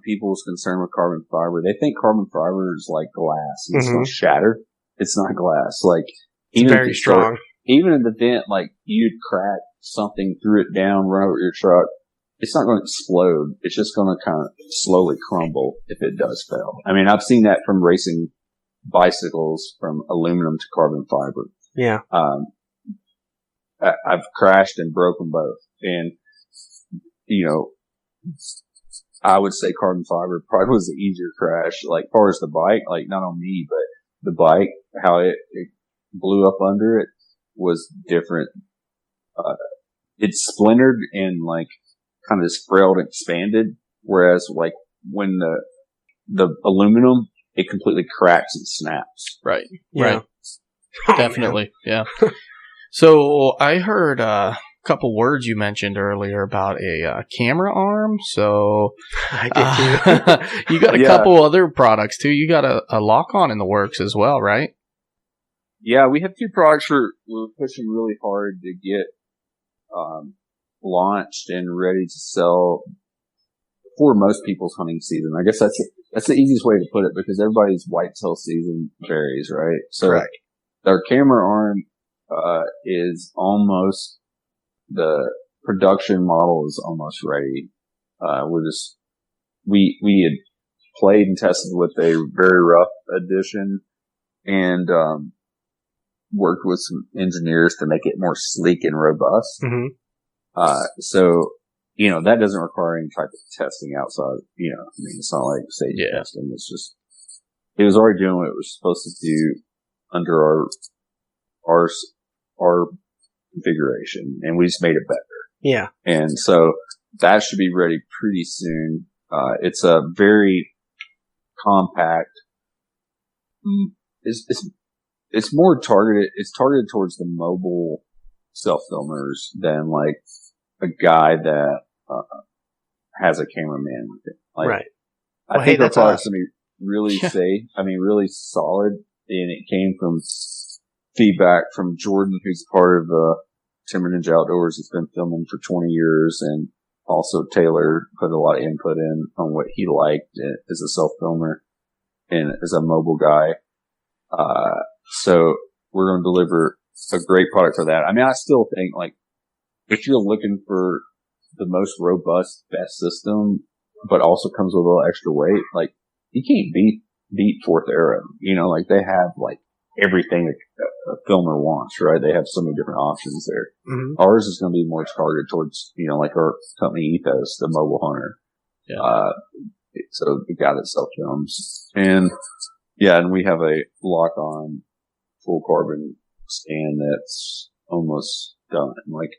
people's concerned with carbon fiber. They think carbon fiber is like glass. It's going to shatter. It's not glass. Like, It's very strong. Even in the vent, like, you'd crack something, threw it down, run over your truck. It's not going to explode. It's just going to kind of slowly crumble if it does fail. I mean, I've seen that from racing bicycles from aluminum to carbon fiber. Yeah. I've crashed and broken both. And, I would say carbon fiber probably was the easier crash. Like, as far as the bike, like, not on me, but the bike, how it blew up under it was different. It splintered and like kind of just frailed and expanded. Whereas like when the aluminum, it completely cracks and snaps. Right. Yeah. Right. Definitely. Yeah. So I heard a couple words you mentioned earlier about a camera arm. So I did too. you got a couple other products too. You got a lock-on in the works as well, right? Yeah, we have 2 products we're pushing really hard to get launched and ready to sell for most people's hunting season. I guess that's the easiest way to put it, because everybody's whitetail season varies, right? So Correct. Our camera arm is almost, the production model is almost ready. We had played and tested with a very rough edition, and worked with some engineers to make it more sleek and robust. Mm-hmm. So, that doesn't require any type of testing outside, it's not like safety testing. It's just, it was already doing what it was supposed to do under our configuration, and we just made it better. Yeah. And so that should be ready pretty soon. It's a very compact, it's more targeted. It's targeted towards the mobile self-filmers than like a guy that has a cameraman with it. Like, right. I think our product's gonna be really safe. I mean, really solid. And it came from feedback from Jordan, who's part of Timber Ninja Outdoors. He's been filming for 20 years, and also Taylor put a lot of input in on what he liked as a self-filmer and as a mobile guy. So we're going to deliver a great product for that. I mean, I still think, like, if you're looking for the most robust, best system, but also comes with a little extra weight, like, you can't beat Fourth Arrow. Like, they have like everything a filmer wants, right? They have so many different options there. Mm-hmm. Ours is going to be more targeted towards, like our company ethos, the mobile hunter. Yeah. So the guy that self-films. And we have a lock-on full carbon stand that's almost done. Like,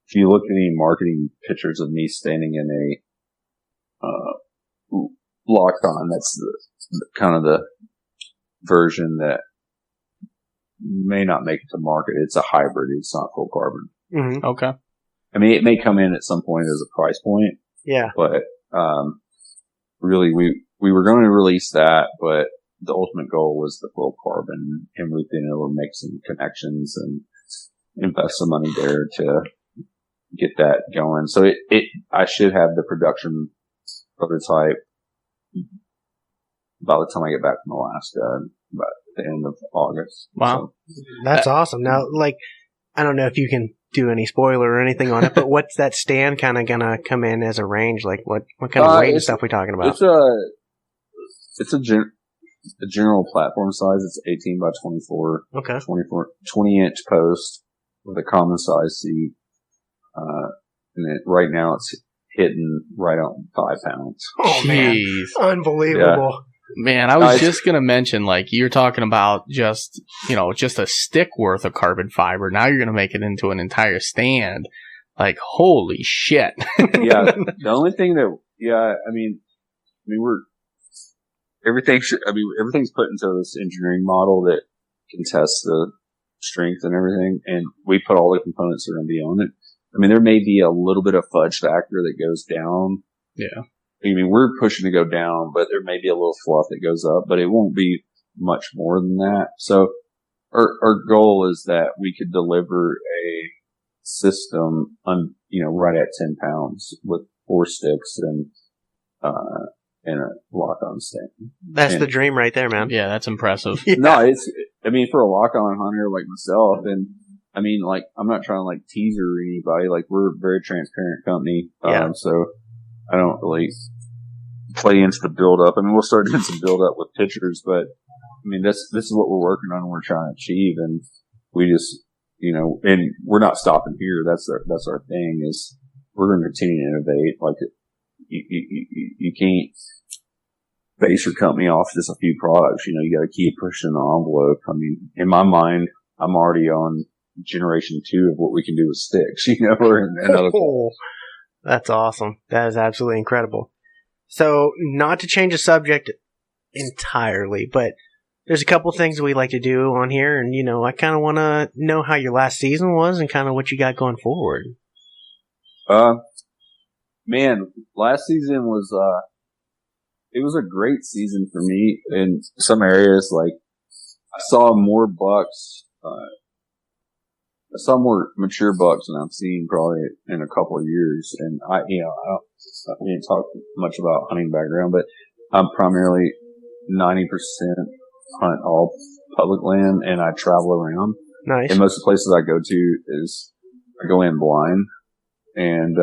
if you look at any marketing pictures of me standing in a lock-on, that's the kind of the version that may not make it to market. It's a hybrid. It's not full carbon. Mm-hmm. Okay. I mean, it may come in at some point as a price point. Yeah. But really, we we were going to release that, but the ultimate goal was the full carbon, and we've been able to make some connections and invest some money there to get that going. So I should have the production prototype by the time I get back from Alaska, about the end of August. Wow. So, That's awesome. Now, like, I don't know if you can do any spoiler or anything on it, but what's that stand kind of gonna come in as a range? Like, what kind of weight and stuff we talking about? It's a general platform size. It's 18 by 24. Okay. 20-inch post with a common size seat. And right now it's hitting right on 5 pounds. Oh, man. Jeez. Unbelievable. Man, I was just going to mention, like, you're talking about just a stick worth of carbon fiber. Now you're going to make it into an entire stand. Like, holy shit. Yeah. The only thing everything's put into this engineering model that can test the strength and everything. And we put all the components that are going to be on it. I mean, there may be a little bit of fudge factor that goes down. Yeah. I mean, we're pushing to go down, but there may be a little fluff that goes up, but it won't be much more than that. So our goal is that we could deliver a system right at 10 pounds with 4 sticks and a lock-on stand. That's the dream right there, man. Yeah, that's impressive. Yeah. No, for a lock-on hunter like myself, and I mean, like, I'm not trying to like tease or anybody, like, we're a very transparent company. Yeah. So I don't really play into the build-up. I mean, we'll start doing some build-up with pictures, but I mean, this is what we're working on and we're trying to achieve. And we just, and we're not stopping here. That's our thing, is we're going to continue to innovate. Like, you can't base your company off just a few products. You got to keep pushing the envelope. I mean, in my mind, I'm already on generation 2 of what we can do with sticks, or another. Oh, that's awesome. That is absolutely incredible. So, not to change the subject entirely, but there's a couple things we like to do on here, and I kind of want to know how your last season was and kind of what you got going forward. Man, last season was it was a great season for me in some areas. Like, I saw more bucks. I saw more mature bucks than I've seen probably in a couple of years. And I didn't talk much about hunting background, but I'm primarily 90% hunt all public land, and I travel around. Nice. And most of the places I go to I go in blind. And,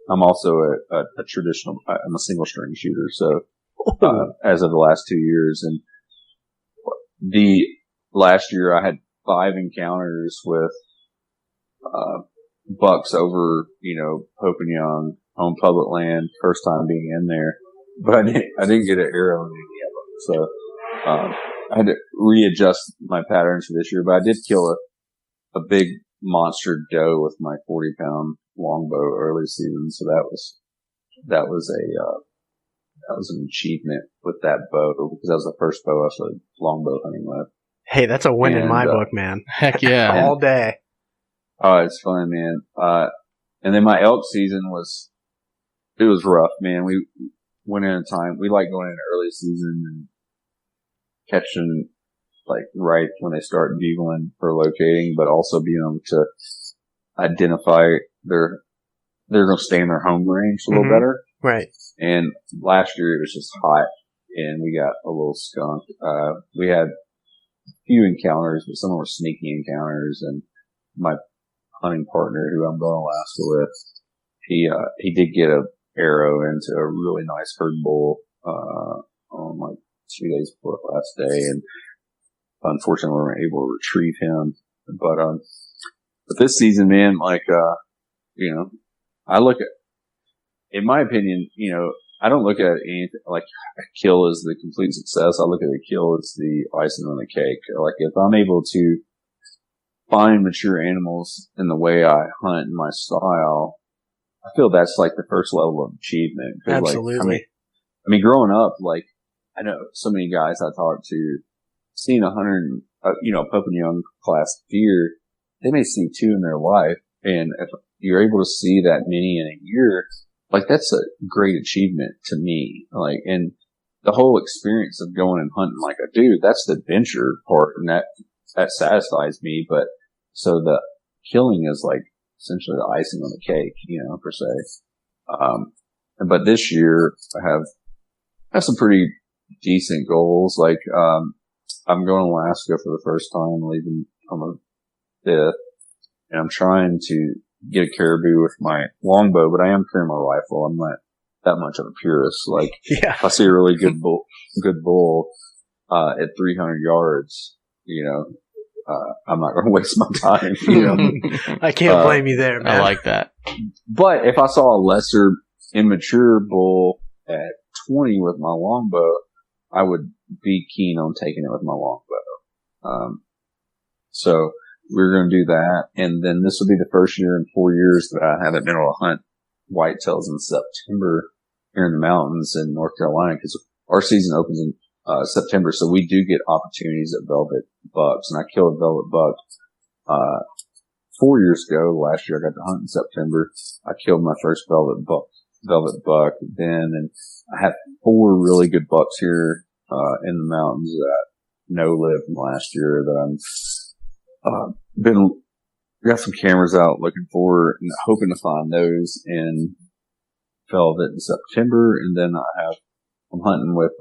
I'm also a traditional, I'm a single string shooter. So, as of the last 2 years, and last year I had 5 encounters with, bucks over, Pope and Young on public land, first time being in there, but I didn't get an arrow in any of them. So, I had to readjust my patterns for this year, but I did kill a big monster doe with my 40-pound longbow early season. So that was an achievement with that bow, because that was the first bow I started longbow hunting with. Hey, that's a win in my book, man. Heck yeah. All day. Oh, it's fun, man. And then my elk season was rough, man. We went in a time, we like going in early season and catching, like, right when they start bugling for locating, but also being able to identify they're going to stay in their home range a little better. Right. And last year it was just hot and we got a little skunked. We had a few encounters, but some were sneaky encounters, and my hunting partner, who I'm going to Alaska with, he did get a arrow into a really nice herd bull, on like 2 days before the last day. And unfortunately we weren't able to retrieve him. But this season, man, like, I look at, in my opinion, I don't look at anything like a kill as the complete success. I look at a kill as the icing on the cake. Like, if I'm able to find mature animals in the way I hunt in my style, I feel that's like the first level of achievement. Absolutely. Like, I mean, growing up, like, I know so many guys I talk to, seeing 100, Pope and Young class deer, they may see 2 in their life. And if you're able to see that many in a year, like, that's a great achievement to me. Like, and the whole experience of going and hunting like I do, that's the adventure part, and that satisfies me. But so the killing is like essentially the icing on the cake, per se. But this year I have some pretty decent goals. Like, I'm going to Alaska for the first time, leaving on the 5th, and I'm trying to get a caribou with my longbow, but I am carrying my rifle. I'm not that much of a purist. Like, Yeah. if I see a really good bull, at 300 yards, I'm not going to waste my time, I can't blame you there, man. I like that. But if I saw a lesser, immature bull at 20 with my longbow, I would be keen on taking it with my longbow. So we're going to do that. And then this will be the first year in 4 years that I haven't been able to hunt whitetails in September here in the mountains in North Carolina, because our season opens in September. So we do get opportunities at velvet bucks, and I killed a velvet buck 4 years ago. Last year I got to hunt in September. I killed my first velvet buck then, and I had 4 really good bucks here in the mountains that no live from last year that I'm got some cameras out looking for and hoping to find those in velvet in September. And then I'm hunting with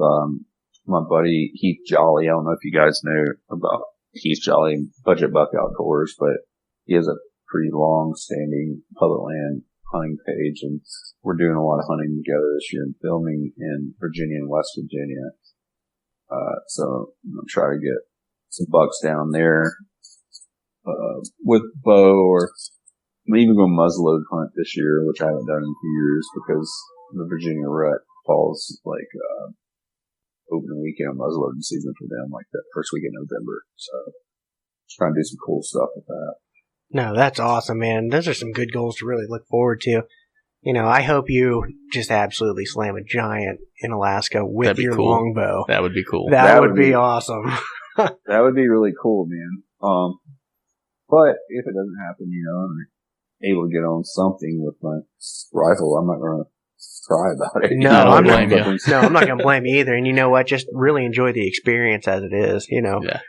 my buddy Heath Jolly. I don't know if you guys know about Heath Jolly, Budget Buck Outdoors, but he has a pretty long standing public land hunting page, and we're doing a lot of hunting together this year and filming in Virginia and West Virginia. So I'm going to try to get some bucks down there, with bow, or I'm even going to muzzleload hunt this year, which I haven't done in a few years because the Virginia rut falls like, opening weekend muzzleloading season for them, like that first week in November. So just trying to do some cool stuff with that. No, that's awesome, man. Those are some good goals to really look forward to. I hope you just absolutely slam a giant in Alaska with your cool. longbow. That would be cool. That would be awesome. That would be really cool, man. But if it doesn't happen, I'm able to get on something with my rifle, I'm not going to cry about it. No, I'm I'm not. I'm not going to blame you either. And you know what? Just really enjoy the experience as it is. Yeah.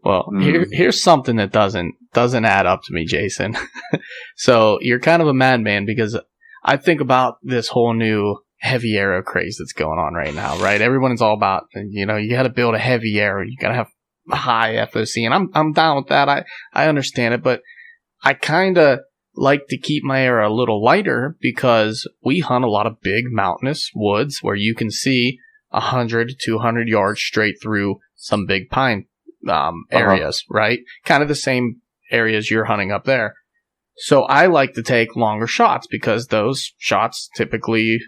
Well, here's something that doesn't add up to me, Jason. So you're kind of a madman, because I think about this whole new heavy arrow craze that's going on right now, right? Everyone is all about, you got to build a heavy arrow. You got to have a high FOC, and I'm down with that. I understand it, but I kind of like to keep my arrow a little lighter, because we hunt a lot of big mountainous woods where you can see 100 to 200 yards straight through some big pine areas, right? Kind of the same areas you're hunting up there. So I like to take longer shots, because those shots typically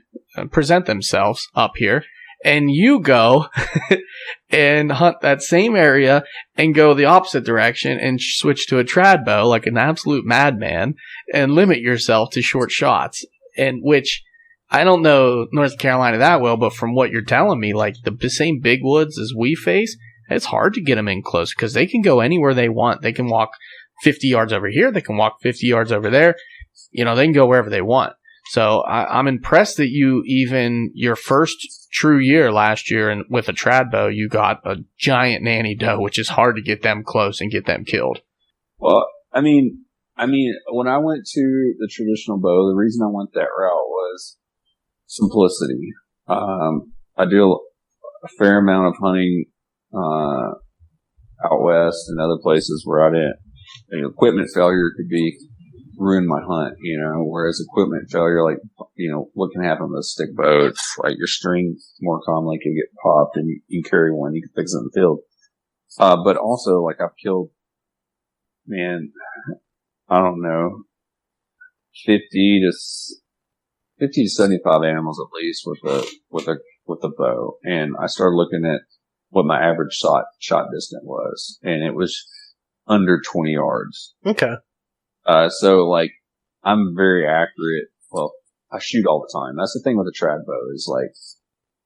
present themselves up here. And you go and hunt that same area and go the opposite direction and switch to a trad bow like an absolute madman and limit yourself to short shots. And which, I don't know North Carolina that well, but from what you're telling me, like the same big woods as we face, it's hard to get them in close, because they can go anywhere they want. They can walk 50 yards over here. They can walk 50 yards over there. They can go wherever they want. So I'm impressed that your first true year last year, and with a trad bow, you got a giant nanny doe, which is hard to get them close and get them killed. Well, I mean, when I went to the traditional bow, the reason I went that route was simplicity. I do a fair amount of hunting out west and other places where I didn't. Equipment failure could ruin my hunt, whereas equipment failure, like, what can happen with a stick bow? It's like your string more commonly can get popped, and you carry one, you can fix it in the field. But also, like, I've killed, man, I don't know, 50 to 75 animals at least with a bow. And I started looking at what my average shot distance was, and it was under 20 yards. Okay. So like, I'm very accurate. Well, I shoot all the time. That's the thing with a trad bow, is like,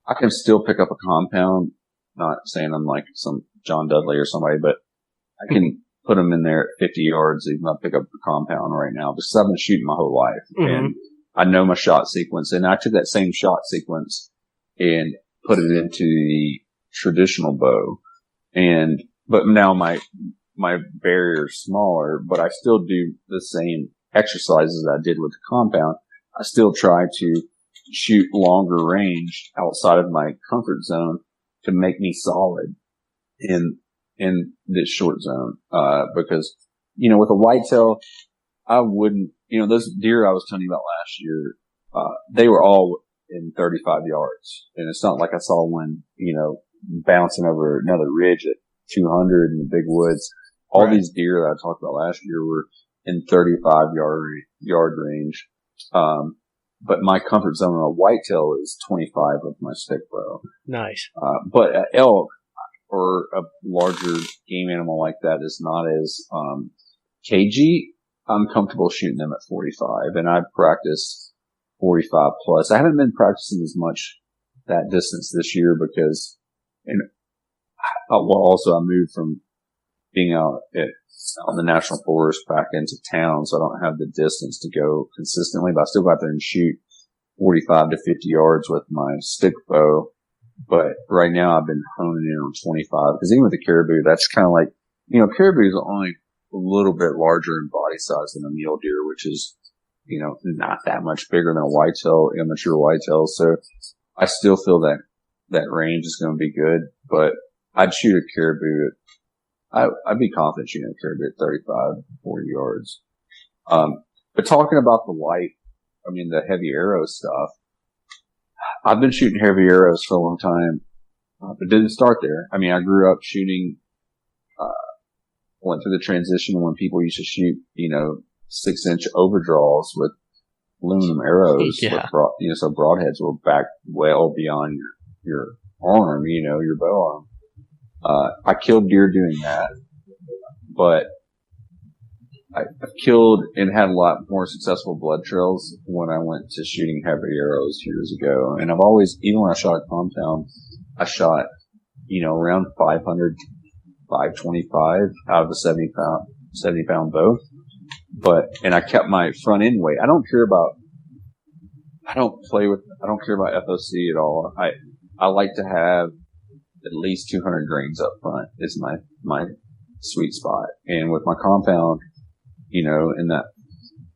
I can still pick up a compound. Not saying I'm like some John Dudley or somebody, but I can put them in there at 50 yards, even if I pick up a compound right now, because I've been shooting my whole life. And I know my shot sequence, and I took that same shot sequence and put it into the traditional bow. But now my barrier is smaller, but I still do the same exercises I did with the compound. I still try to shoot longer range outside of my comfort zone to make me solid in this short zone. Because, with a whitetail, I wouldn't, those deer I was telling you about last year, they were all in 35 yards. And it's not like I saw one, bouncing over another ridge at 200 in the big woods. All Right. these deer that I talked about last year were in 35 yard range. But my comfort zone on a whitetail is 25 with my stick bow. Nice. But an elk or a larger game animal like that is not as, cagey. I'm comfortable shooting them at 45, and I practice 45 plus. I haven't been practicing as much that distance this year because, also I moved from being out in the national forest back into town, so I don't have the distance to go consistently, but I still go out there and shoot 45 to 50 yards with my stick bow. But right now I've been honing in on 25 because even with the caribou, that's kind of like, caribou is only a little bit larger in body size than a mule deer, which is, not that much bigger than a whitetail, immature whitetail. So I still feel that range is going to be good, but I'd shoot a caribou I'd be confident shooting a caribou at 35, 40 yards. But talking about the heavy arrow stuff, I've been shooting heavy arrows for a long time, but didn't start there. I mean, I grew up shooting, went through the transition when people used to shoot, 6-inch overdraws with aluminum arrows. Yeah. So broadheads were back well beyond your arm, your bow arm. I killed deer doing that, but I've killed and had a lot more successful blood trails when I went to shooting heavy arrows years ago. And I've always, even when I shot a compound, I shot, around 500, 525 out of a 70 pound bow. And I kept my front end weight. I don't care about FOC at all. I like to have at least 200 grains up front is my sweet spot. And with my compound, in that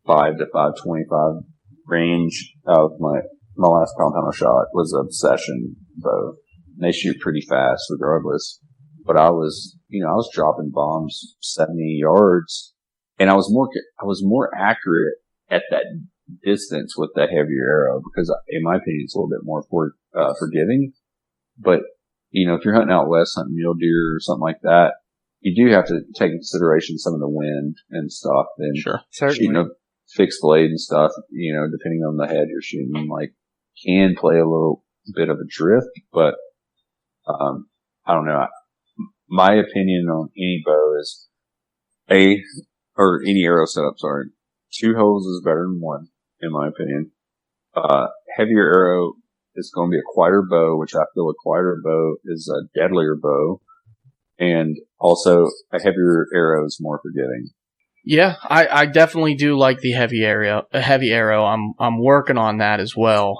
5 to 525 range of my last compound I shot was a session bow. And they shoot pretty fast regardless. But I was dropping bombs 70 yards, and I was more accurate at that distance with the heavier arrow because, in my opinion, it's a little bit more forgiving. But if you're hunting out west, hunting mule deer or something like that, you do have to take into consideration some of the wind and stuff. And Sure. shooting a fixed blade and stuff, depending on the head you're shooting, can play a little bit of a drift. But I don't know. My opinion on any bow is or any arrow setup, sorry. 2 holes is better than 1, in my opinion. Heavier arrow is going to be a quieter bow, which I feel a quieter bow is a deadlier bow. And also a heavier arrow is more forgiving. Yeah, I definitely do like the heavy arrow. I'm working on that as well.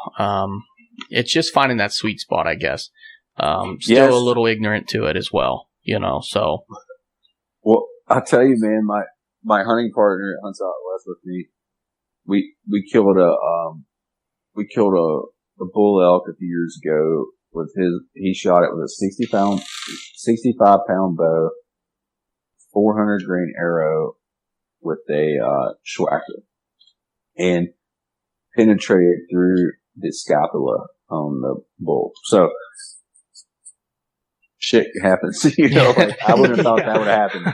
It's just finding that sweet spot, I guess. Still Yes. a little ignorant to it as well, so. Well, I'll tell you, man, my hunting partner hunts out west with me. We killed a bull elk a few years ago he shot it with a 65 pound bow, 400 grain arrow with a Schwacker, and penetrated through the scapula on the bull. So shit happens, I wouldn't have thought that would happen,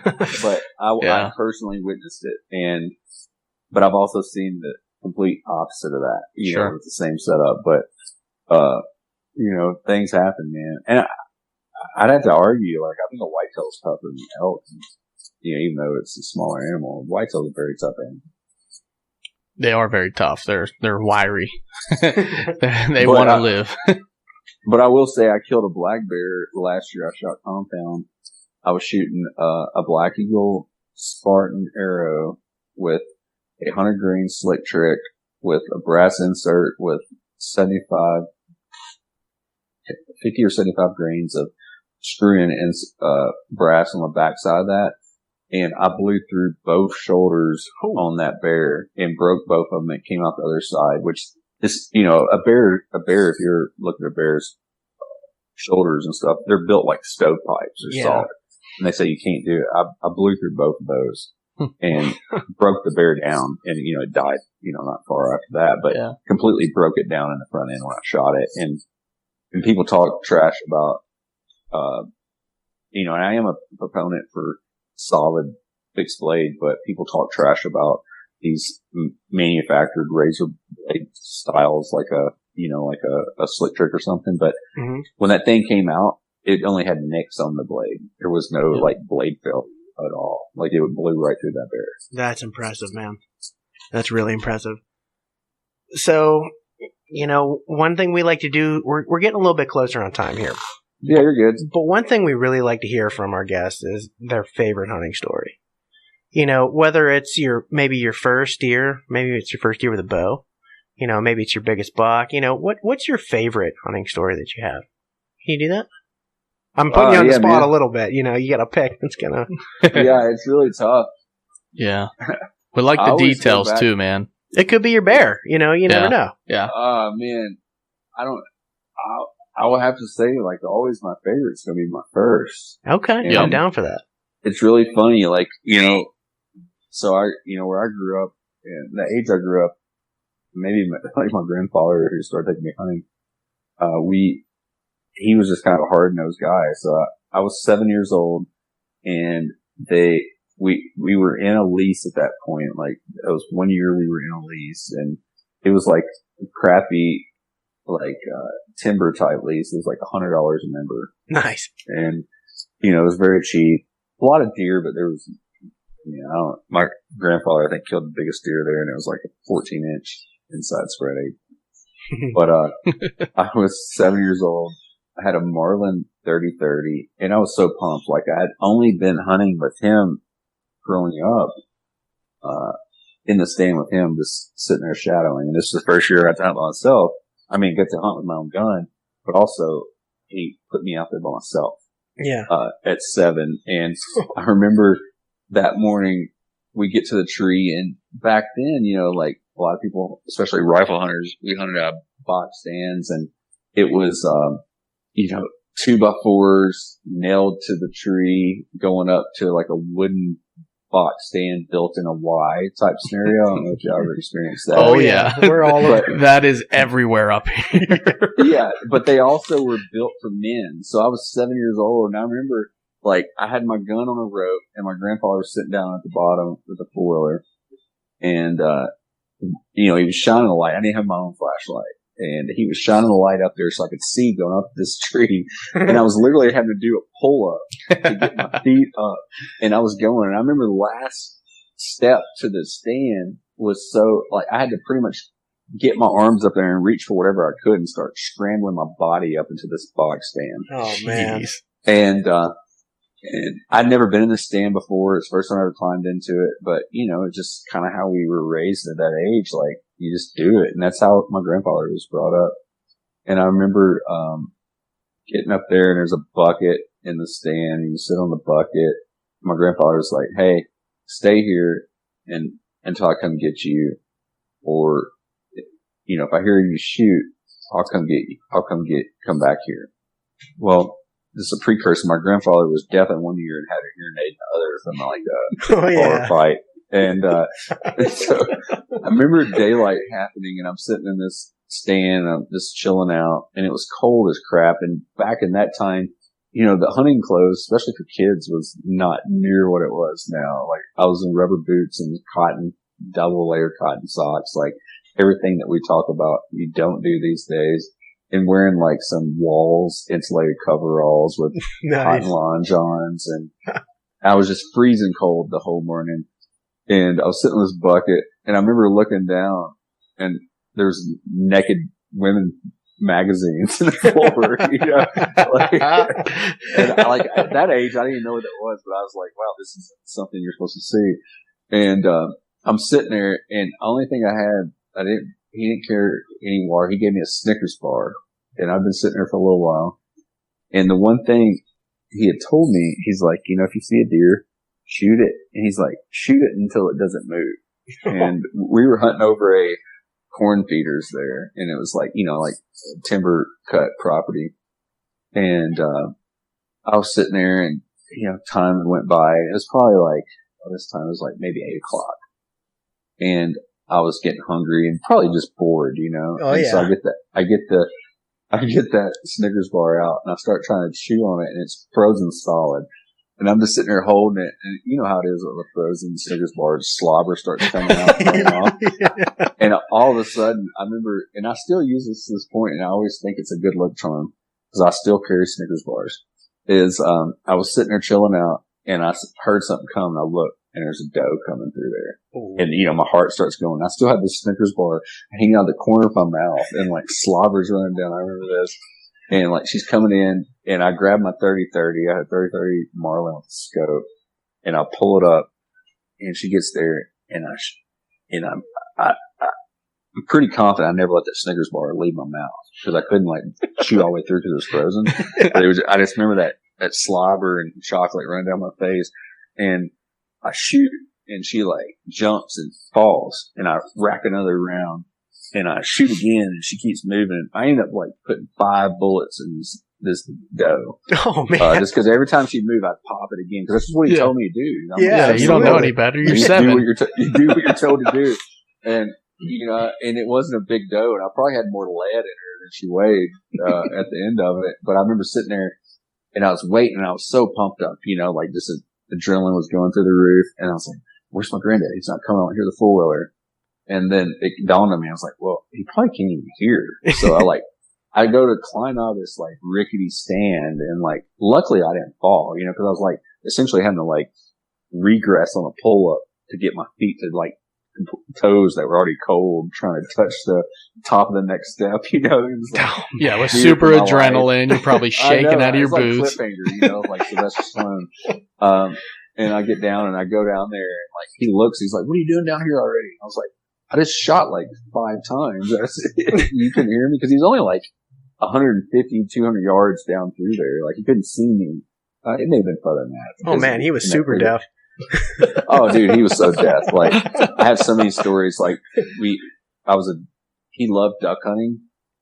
but I personally witnessed it, but I've also seen the complete opposite of that, Sure. with the same setup, but, things happen, man. And I'd have to argue, I think a whitetail's tougher than elk, even though it's a smaller animal. Whitetail's a very tough animal. They are very tough. They're wiry. They want to live. But I will say I killed a black bear last year. I shot compound. I was shooting a Black Eagle Spartan arrow with a 100 grain slick trick with a brass insert with 75 50 or 75 grains of screw-in and brass on the backside of that. And I blew through both shoulders on that bear and broke both of them and came out the other side, which is, a bear, if you're looking at a bear's shoulders and stuff, they're built like stovepipes. They're solid. And they say you can't do it. I blew through both of those and broke the bear down, and, it died, not far after that, but completely broke it down in the front end when I shot it. And people talk trash about, and I am a proponent for solid fixed blade, but people talk trash about these manufactured razor blade styles, like a slick trick or something. But when that thing came out, it only had nicks on the blade. There was no blade fill at all. Like, it blew right through that bear. That's impressive, man. That's really impressive. So, one thing we like to do, we're getting a little bit closer on time here. Yeah, you're good. But one thing we really like to hear from our guests is their favorite hunting story. Whether it's maybe your first deer, maybe it's your first deer with a bow, maybe it's your biggest buck. What's your favorite hunting story that you have? Can you do that? I'm putting you on the spot a little bit. You got to pick. It's gonna. Yeah, it's really tough. Yeah, we like the details too, man. It could be your bear. You never know. Yeah. Man, I would have to say, like, always my favorite's gonna be my first. Okay, I'm down for that. It's really funny, like, so where I grew up, and the age I grew up, maybe like my grandfather who started taking me hunting, he was just kind of a hard-nosed guy. So I was 7 years old, and we were in a lease at that point. Like, it was 1 year we were in a lease, and it was like crappy, like, timber type lease. It was like $100 a member. Nice. And, it was very cheap. A lot of deer, but there was, my grandfather, I think, killed the biggest deer there, and it was like a 14-inch inside spread eight. But, I was 7 years old. I had a Marlin 30-30, and I was so pumped. Like, I had only been hunting with him growing up, in the stand with him, just sitting there shadowing. And this is the first year I got to hunt by myself. I mean, get to hunt with my own gun, but also he put me out there by myself. Yeah. At 7. And I remember that morning we get to the tree, and back then, like a lot of people, especially rifle hunters, we hunted out of box stands, and it was, 2x4s nailed to the tree, going up to like a wooden box stand built in a Y type scenario. I don't know if you ever experienced that. Oh yeah. We're all over. That is everywhere up here. Yeah, but they also were built for men. So I was 7 years old, and I remember, like, I had my gun on a rope, and my grandfather was sitting down at the bottom with a 4-wheeler, and he was shining a light. I didn't have my own flashlight. And he was shining the light up there so I could see going up this tree. And I was literally having to do a pull up to get my feet up. And I was going. And I remember the last step to the stand was so, like, I had to pretty much get my arms up there and reach for whatever I could and start scrambling my body up into this box stand. Oh, man. And I'd never been in this stand before. It's the first time I ever climbed into it. But, it's just kind of how we were raised at that age. Like, you just do it. And that's how my grandfather was brought up. And I remember, getting up there, and there's a bucket in the stand, and you sit on the bucket. My grandfather was like, "Hey, stay here until I come get you. Or, if I hear you shoot, I'll come get you. Come back here." Well, this is a precursor. My grandfather was deaf in one ear and had a hearing aid in the other from like a bar fight. And so I remember daylight happening, and I'm sitting in this stand, and I'm just chilling out, and it was cold as crap. And back in that time, the hunting clothes, especially for kids, was not near what it was now. Like, I was in rubber boots and cotton, double layer cotton socks, like everything that we talk about, you don't do these days. And wearing like some walls, insulated coveralls with cotton lawn johns, and I was just freezing cold the whole morning. And I was sitting in this bucket, and I remember looking down, and there's naked women magazines in the floor, and at that age, I didn't even know what that was, but I was like, wow, this is something you're supposed to see. And, I'm sitting there, and the only thing I had, he didn't carry any water. He gave me a Snickers bar, and I've been sitting there for a little while. And the one thing he had told me, he's like, if you see a deer, shoot it. And he's like, shoot it until it doesn't move. And we were hunting over a corn feeders there, and it was like, like timber cut property. And, I was sitting there, and, time went by. It was probably like, this time it was like maybe 8:00. And I was getting hungry and probably just bored, Oh, and yeah. so I get that Snickers bar out, and I start trying to chew on it, and it's frozen solid. And I'm just sitting there holding it, and you know how it is with a frozen Snickers bar. Slobber starts coming out. Coming off. And all of a sudden, I remember, and I still use this to this point, and I always think it's a good luck charm, because I still carry Snickers bars, I was sitting there chilling out, and I heard something come, and I looked, and there's a doe coming through there. Ooh. And, my heart starts going. I still have this Snickers bar hanging out the corner of my mouth, and like slobber's running down. I remember this. And like she's coming in, and I grab my 30-30. I had a 30-30 Marlin with a scope, and I pull it up, and she gets there, and I'm pretty confident I never let that Snickers bar leave my mouth, because I couldn't like chew all the way through because it was frozen. I just remember that slobber and chocolate running down my face, and I shoot, and she like jumps and falls, and I rack another round, and I shoot again, and she keeps moving. I end up like putting 5 bullets in this doe. Oh man! Just because every time she'd move, I'd pop it again, because that's just what he told me to do. Yeah, you don't know any better. You're 7. You do what you're told to do, and and it wasn't a big doe, and I probably had more lead in her than she weighed at the end of it. But I remember sitting there, and I was waiting, and I was so pumped up, like just adrenaline was going through the roof, and I was like, "Where's my granddad? He's not coming out here, the 4-wheeler." And then it dawned on me, I was like, well, he probably can't even hear. So I go to climb out of this like rickety stand, and like, luckily I didn't fall, because I was like essentially having to like regress on a pull up to get my feet to like toes that were already cold, trying to touch the top of the next step, Like, yeah, with super adrenaline, you're probably shaking out of your boots. Like cliffhanger, like Sylvester Stallone. And I get down, and I go down there, and like he looks, he's like, "What are you doing down here already?" I was like, I just shot like 5 times. You couldn't hear me, because he's only like 150, 200 yards down through there. Like, he couldn't see me. It may have been further than that. Oh man, he was super deaf. Oh dude, he was so deaf. Like, I have so many stories. Like, he loved duck hunting,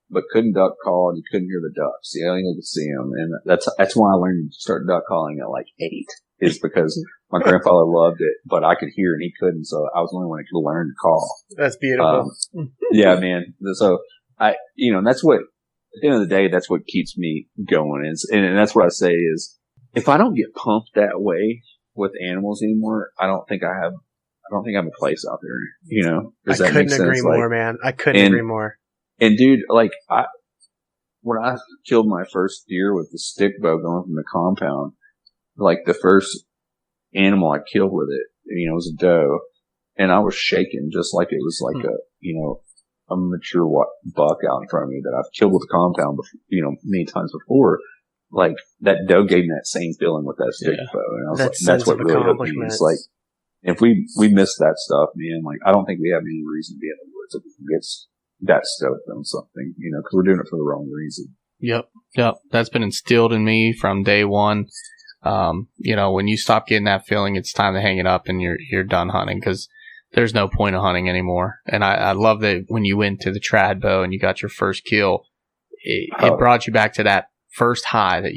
but couldn't duck call, and he couldn't hear the ducks. He only could see them. And that's why I learned to start duck calling at like 8, is because my grandfather loved it, but I could hear and he couldn't, so I was the only one that could learn to call. That's beautiful. Yeah, man. So that's what, at the end of the day, that's what keeps me going. And that's what I say is, if I don't get pumped that way with animals anymore, I don't think I have a place out there. Does that make sense? I couldn't agree more, man. I couldn't agree more. And dude, like when I killed my first deer with the stick bow going from the compound, like the first animal I killed with it, was a doe, and I was shaking just like it was like a mature buck out in front of me that I've killed with the compound before, many times before. Like, that doe gave me that same feeling with that stick bow, and I was like, that's what really hooked me. It's like, if we miss that stuff, man, like, I don't think we have any reason to be in the woods if we get that stoked on something, because we're doing it for the wrong reason. Yep. That's been instilled in me from day one. When you stop getting that feeling, it's time to hang it up, and you're done hunting, because there's no point of hunting anymore. And I love that when you went to the trad bow and you got your first kill, it brought you back to that first high that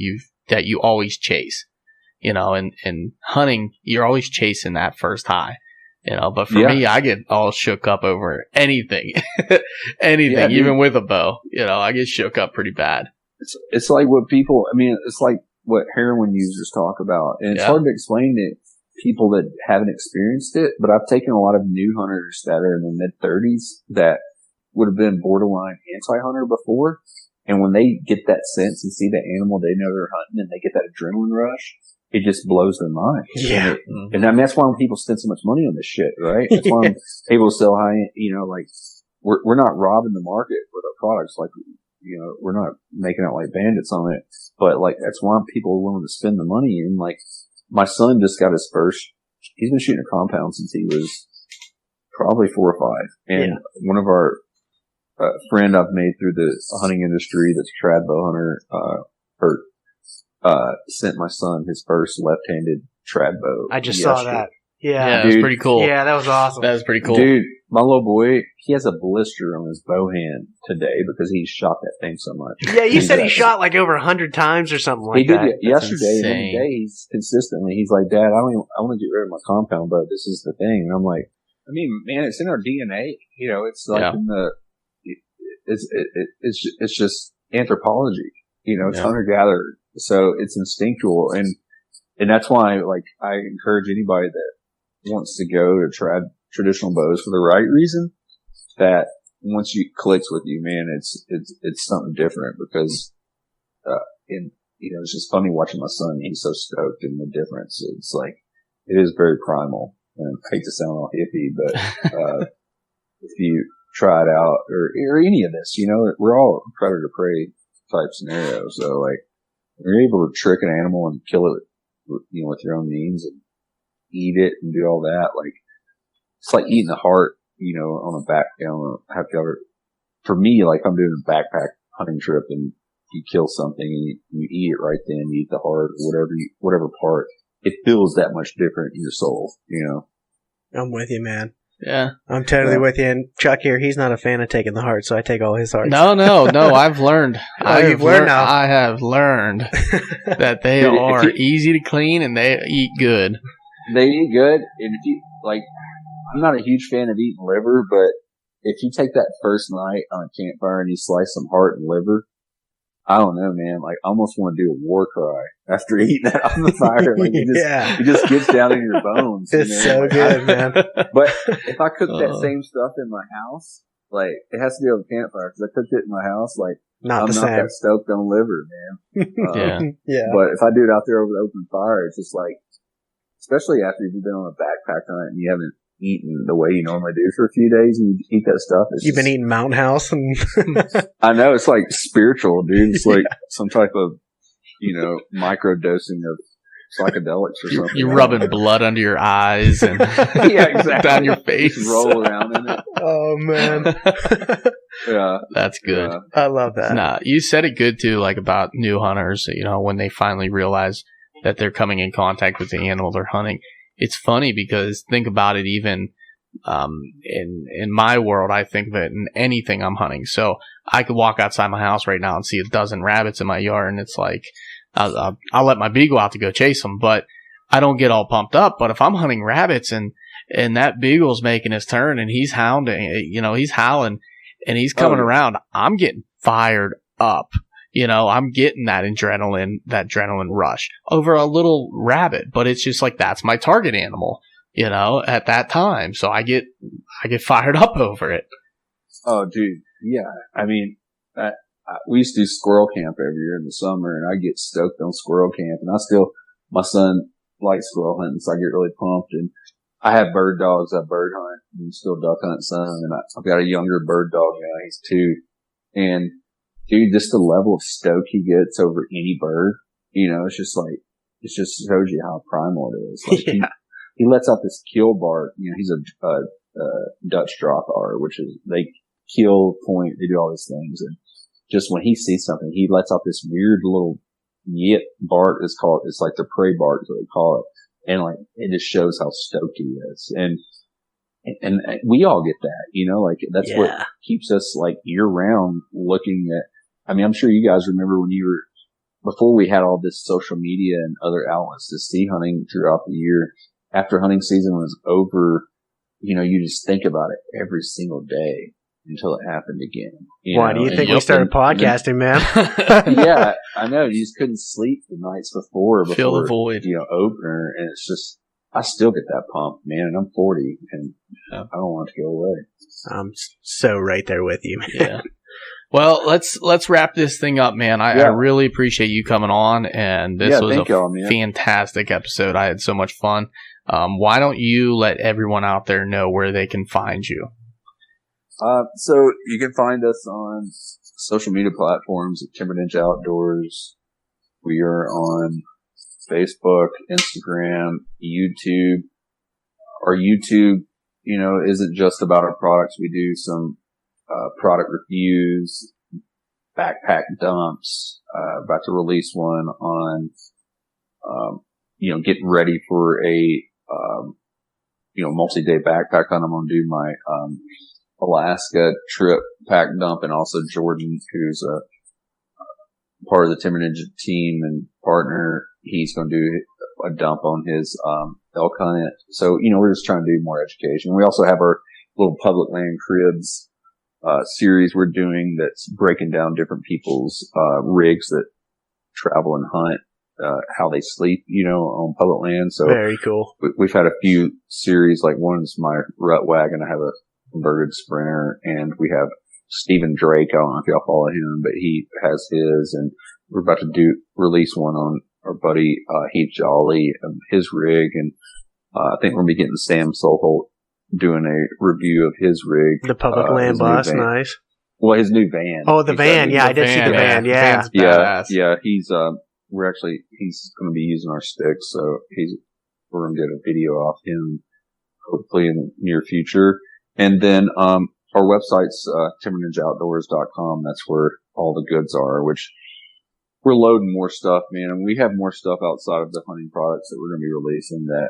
you always chase. And hunting, you're always chasing that first high. But for me, I get all shook up over anything, even with a bow. I get shook up pretty bad. It's like what people, it's like what heroin users talk about, and it's hard to explain to people that haven't experienced it. But I've taken a lot of new hunters that are in the mid-30s that would have been borderline anti-hunter before, and when they get that sense and see the animal they know they're hunting, and they get that adrenaline rush, it just blows their mind. Yeah. And that's why when people spend so much money on this shit, right? That's why when people sell high, like, we're not robbing the market with our products. Like, we're not making out like bandits on it, but like, that's why people are willing to spend the money. And like, my son just got his first, he's been shooting a compound since he was probably 4 or 5. And one of our friend I've made through the hunting industry that's a trad bow hunter, sent my son his first left-handed trad bow. I just saw that. Yeah, Yeah. it was pretty cool. Yeah, that was awesome. That was pretty cool. Dude, my little boy, he has a blister on his bow hand today because he shot that thing so much. Yeah, you said he shot like over 100 times or something like that. He did yesterday, and insane. every day he's consistently, he's like, Dad, I want to get rid of my compound bow. This is the thing. And I'm like, I mean, man, it's in our DNA. You know, it's like in the, it's just anthropology. You know, it's hunter-gatherer. So it's instinctual. And that's why, like, I encourage anybody that wants to go to traditional bows for the right reason, that once you clicks with you, man, it's something different because, it's just funny watching my son. He's so stoked in the difference. It's like, it is very primal. And I hate to sound all hippie, but, if you try it out or any of this, you know, we're all predator prey type scenario. So like, you're able to trick an animal and kill it, you know, with your own means and eat it and do all that. Like, it's like eating the heart, you know, on a back, you know, for me, like I'm doing a backpack hunting trip and you kill something and you eat it right then, you eat the heart, whatever part, it feels that much different in your soul, you know? I'm with you, man. Yeah. I'm totally with you. And Chuck here, he's not a fan of taking the heart, so I take all his hearts. No, I've learned. You've learned now. I have learned that they are easy to clean and they eat good. They eat good, and if you, like, I'm not a huge fan of eating liver, but if you take that first night on a campfire and you slice some heart and liver, I don't know, man. Like, I almost want to do a war cry after eating that on the fire. Like, it just gets down in your bones. It's so good, man. But if I cook that same stuff in my house, like, it has to be on a campfire because I cooked it in my house. Like, I'm not that stoked on liver, man. Yeah. But if I do it out there over the open fire, it's just like, especially after you've been on a backpack hunt and you haven't eaten the way you normally do for a few days and you eat that stuff. You've been eating Mountain House and I know, it's like spiritual, dude. It's like some type of, you know, micro dosing of psychedelics or something. You're rubbing blood under your eyes and down your face. Just roll around in it. Oh man. Yeah. That's good. Yeah. I love that. Nah, you said it good too, like about new hunters, you know, when they finally realize that they're coming in contact with the animal they're hunting. It's funny because think about it, even in my world, I think of it in anything I'm hunting. So I could walk outside my house right now and see a dozen rabbits in my yard, and it's like I'll let my beagle out to go chase them, but I don't get all pumped up. But if I'm hunting rabbits and that beagle's making his turn and he's hounding, you know, he's howling and he's coming around, I'm getting fired up. You know, I'm getting that adrenaline rush over a little rabbit, but it's just like, that's my target animal, you know, at that time. So I get fired up over it. Oh, dude. Yeah. I mean, we used to do squirrel camp every year in the summer and I get stoked on squirrel camp and my son likes squirrel hunting, so I get really pumped. And I have bird dogs. I bird hunt and still duck hunt some. And I've got a younger bird dog now. He's 2. And dude, just the level of stoke he gets over any bird, you know, it just shows you how primal it is. Like he lets out this kill bark. You know, he's a Dutch Drahthaar, which is, they kill, point, they do all these things. And just when he sees something, he lets out this weird little yip bark. It's like the prey bark is what they call it. And like, it just shows how stoked he is. And we all get that, you know, like that's what keeps us like year round looking at. I mean, I'm sure you guys remember when before we had all this social media and other outlets to see hunting throughout the year, after hunting season was over, you know, you just think about it every single day until it happened again. Why do you think we started podcasting, man? Yeah, I know. You just couldn't sleep the nights before Fill the void. You know, opener. And it's just, I still get that pump, man. And I'm 40 and I don't want it to go away. I'm so right there with you, man. Yeah. Well, let's wrap this thing up, man. I really appreciate you coming on, and this was a fantastic episode. I had so much fun. Why don't you let everyone out there know where they can find you? So you can find us on social media platforms at Timber Ninja Outdoors. We are on Facebook, Instagram, YouTube. Our YouTube, you know, isn't just about our products. We do some product reviews, backpack dumps, about to release one on, getting ready for a, multi-day backpack hunt. I'm going to do my, Alaska trip pack dump, and also Jordan, who's a part of the Timber Ninja team and partner. He's going to do a dump on his, elk hunt. So, we're just trying to do more education. We also have our little public land cribs, series we're doing that's breaking down different people's, rigs that travel and hunt, how they sleep, on public land. So Very cool. we've had a few series, like one's my rut wagon. I have a converted Sprinter, and we have Stephen Drake. I don't know if y'all follow him, but he has his, and we're about to release one on our buddy, Heath Jolly, his rig. And, I think we're going to be getting Sam Soholt doing a review of his rig. The public land bus, nice. Well, his new van. Oh, the van. Yeah, I did see the van. Yeah. Yeah. He's going to be using our sticks. So we're going to get a video off him hopefully in the near future. And then, our website's, timberninjaoutdoors.com. That's where all the goods are, which we're loading more stuff, man. And we have more stuff outside of the hunting products that we're going to be releasing that,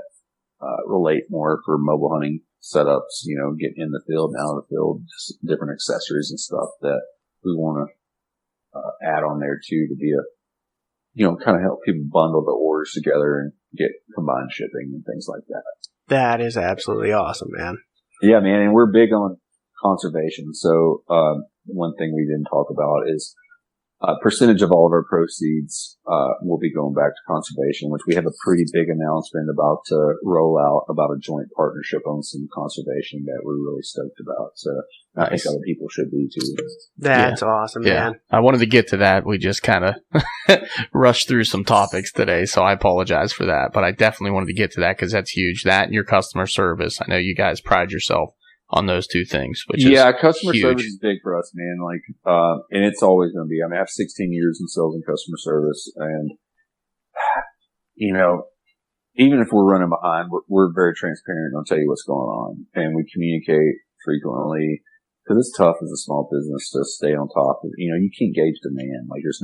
relate more for mobile hunting setups, getting in the field and out of the field, just different accessories and stuff that we want to, add on there too, to be kind of help people bundle the orders together and get combined shipping and things like that. That is absolutely awesome, man. Yeah, man. And we're big on conservation. So, one thing we didn't talk about is, percentage of all of our proceeds, will be going back to conservation, which we have a pretty big announcement about to roll out about a joint partnership on some conservation that we're really stoked about. So I think other people should be too. That's awesome, man. I wanted to get to that. We just kind of rushed through some topics today, so I apologize for that. But I definitely wanted to get to that because that's huge. That and your customer service. I know you guys pride yourself on those two things, which is customer huge. service is big for us, man. And it's always going to be. I mean, I have 16 years in sales and customer service, and even if we're running behind, we're very transparent. I'll tell you what's going on, and we communicate frequently because it's tough as a small business to stay on top of. You can't gauge demand. Like there's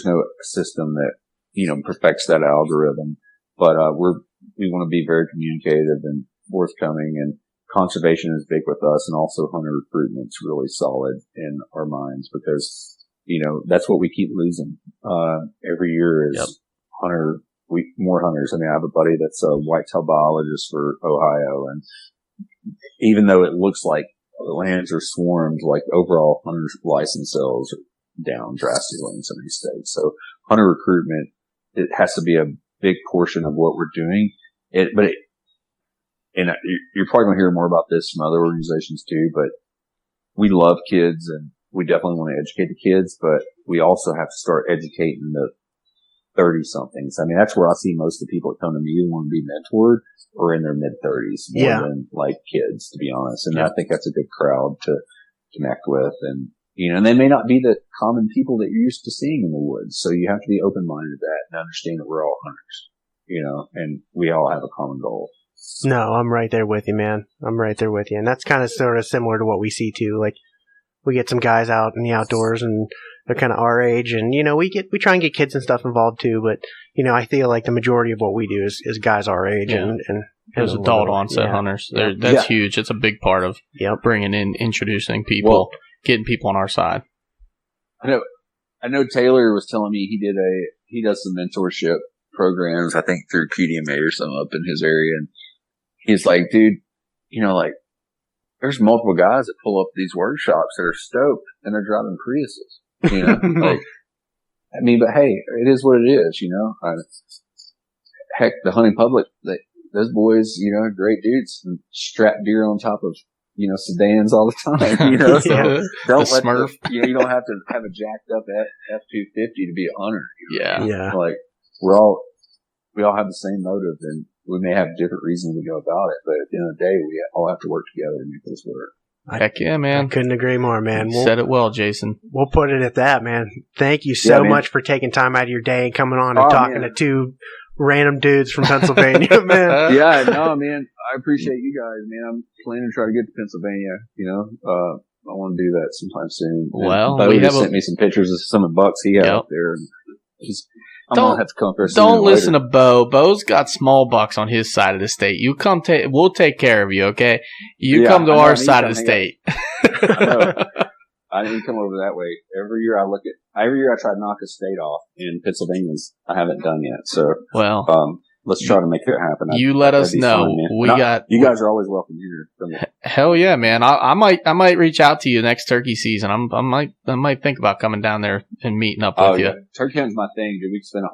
no system that perfects that algorithm. But we want to be very communicative and forthcoming, and conservation is big with us, and also hunter recruitment's really solid in our minds because, that's what we keep losing, every year is more hunters. I mean, I have a buddy that's a whitetail biologist for Ohio, and even though it looks like the lands are swarmed, like overall hunters license sales are down drastically in some of these states. So hunter recruitment, it has to be a big portion of what we're doing. And you're probably going to hear more about this from other organizations too, but we love kids and we definitely want to educate the kids, but we also have to start educating the 30 somethings. I mean, that's where I see most of the people that come to me who want to be mentored or in their mid 30s more than like kids, to be honest. And I think that's a good crowd to connect with. And, and they may not be the common people that you're used to seeing in the woods. So you have to be open-minded to that and understand that we're all hunters, and we all have a common goal. No, I'm right there with you, man. I'm right there with you. And that's kind of sort of similar to what we see too. Like we get some guys out in the outdoors and they're kind of our age, and we try and get kids and stuff involved too, but I feel like the majority of what we do is guys our age and those adult onset hunters. That's huge. It's a big part of bringing in, introducing people, getting people on our side. I know Taylor was telling me he does some mentorship programs, I think through QDMA or something up in his area, and he's like, dude, there's multiple guys that pull up these workshops that are stoked and they're driving Priuses. But hey, it is what it is, heck, the hunting public, those boys, great dudes, and strap deer on top of, sedans all the time, so don't let Smurf. You don't have to have a jacked up F-250 to be a hunter. Like we all have the same motive, and we may have different reasons to go about it, but at the end of the day, we all have to work together to make this work. Heck yeah, man. I couldn't agree more, man. You said it well, Jason. We'll put it at that, man. Thank you so much for taking time out of your day and coming on and talking to two random dudes from Pennsylvania, man. Yeah, no, man. I appreciate you guys, man. I'm planning to try to get to Pennsylvania, want to do that sometime soon. Well, Bo we just have sent me some pictures of some of the bucks he got out there. And I'm gonna have to come up there. Don't listen to Bo. Bo's got small bucks on his side of the state. You come we'll take care of you, okay? You come to our side of the state. I know. I didn't come over that way. Every year I try to knock a state off in Pennsylvania. I haven't done yet. So, well, let's try to make it happen. You let us know. You guys are always welcome here. Hell yeah, man! I might reach out to you next turkey season. I might think about coming down there and meeting up with you. Turkey hunting's my thing, dude. We can spend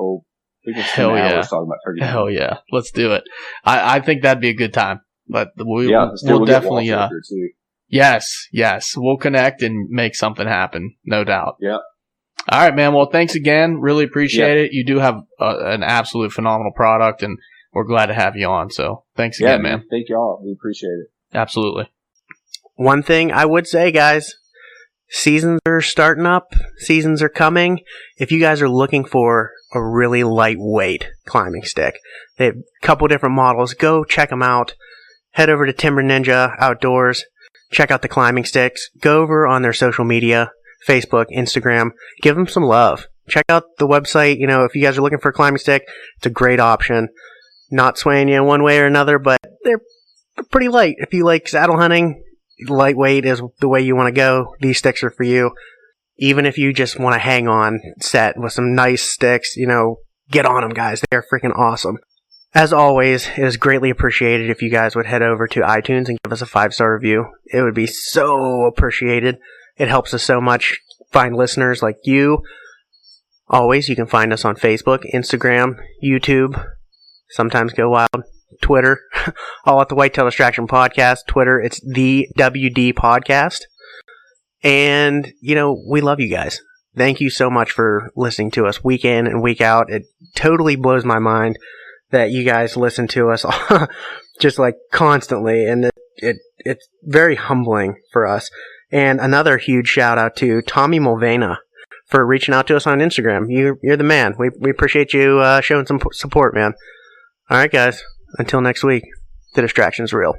hours talking about turkey. Hell yeah, let's do it. I think that'd be a good time. But we'll definitely yes, we'll connect and make something happen, no doubt. Yeah. All right, man. Well, thanks again. Really appreciate it. You do have an absolute phenomenal product, and we're glad to have you on. So thanks again, man. Thank y'all. We appreciate it. Absolutely. One thing I would say, guys, seasons are starting up. Seasons are coming. If you guys are looking for a really lightweight climbing stick, they have a couple different models. Go check them out. Head over to Timber Ninja Outdoors. Check out the climbing sticks. Go over on their social media. Facebook, Instagram, give them some love. Check out the website. If you guys are looking for a climbing stick, it's a great option. Not swaying you one way or another, but they're pretty light. If you like saddle hunting, lightweight is the way you want to go. These sticks are for you. Even if you just want to hang on set with some nice sticks, get on them, guys. They're freaking awesome. As always, it is greatly appreciated if you guys would head over to iTunes and give us a 5-star review. It would be so appreciated. It helps us so much find listeners like you. Always, you can find us on Facebook, Instagram, YouTube, sometimes Go Wild, Twitter, all at the Whitetail Distraction Podcast. Twitter, it's the WD Podcast. And, we love you guys. Thank you so much for listening to us week in and week out. It totally blows my mind that you guys listen to us just like constantly. And it's very humbling for us. And another huge shout out to Tommy Mulvena for reaching out to us on Instagram. You're the man. We appreciate you showing some support, man. All right, guys. Until next week, the distraction's real.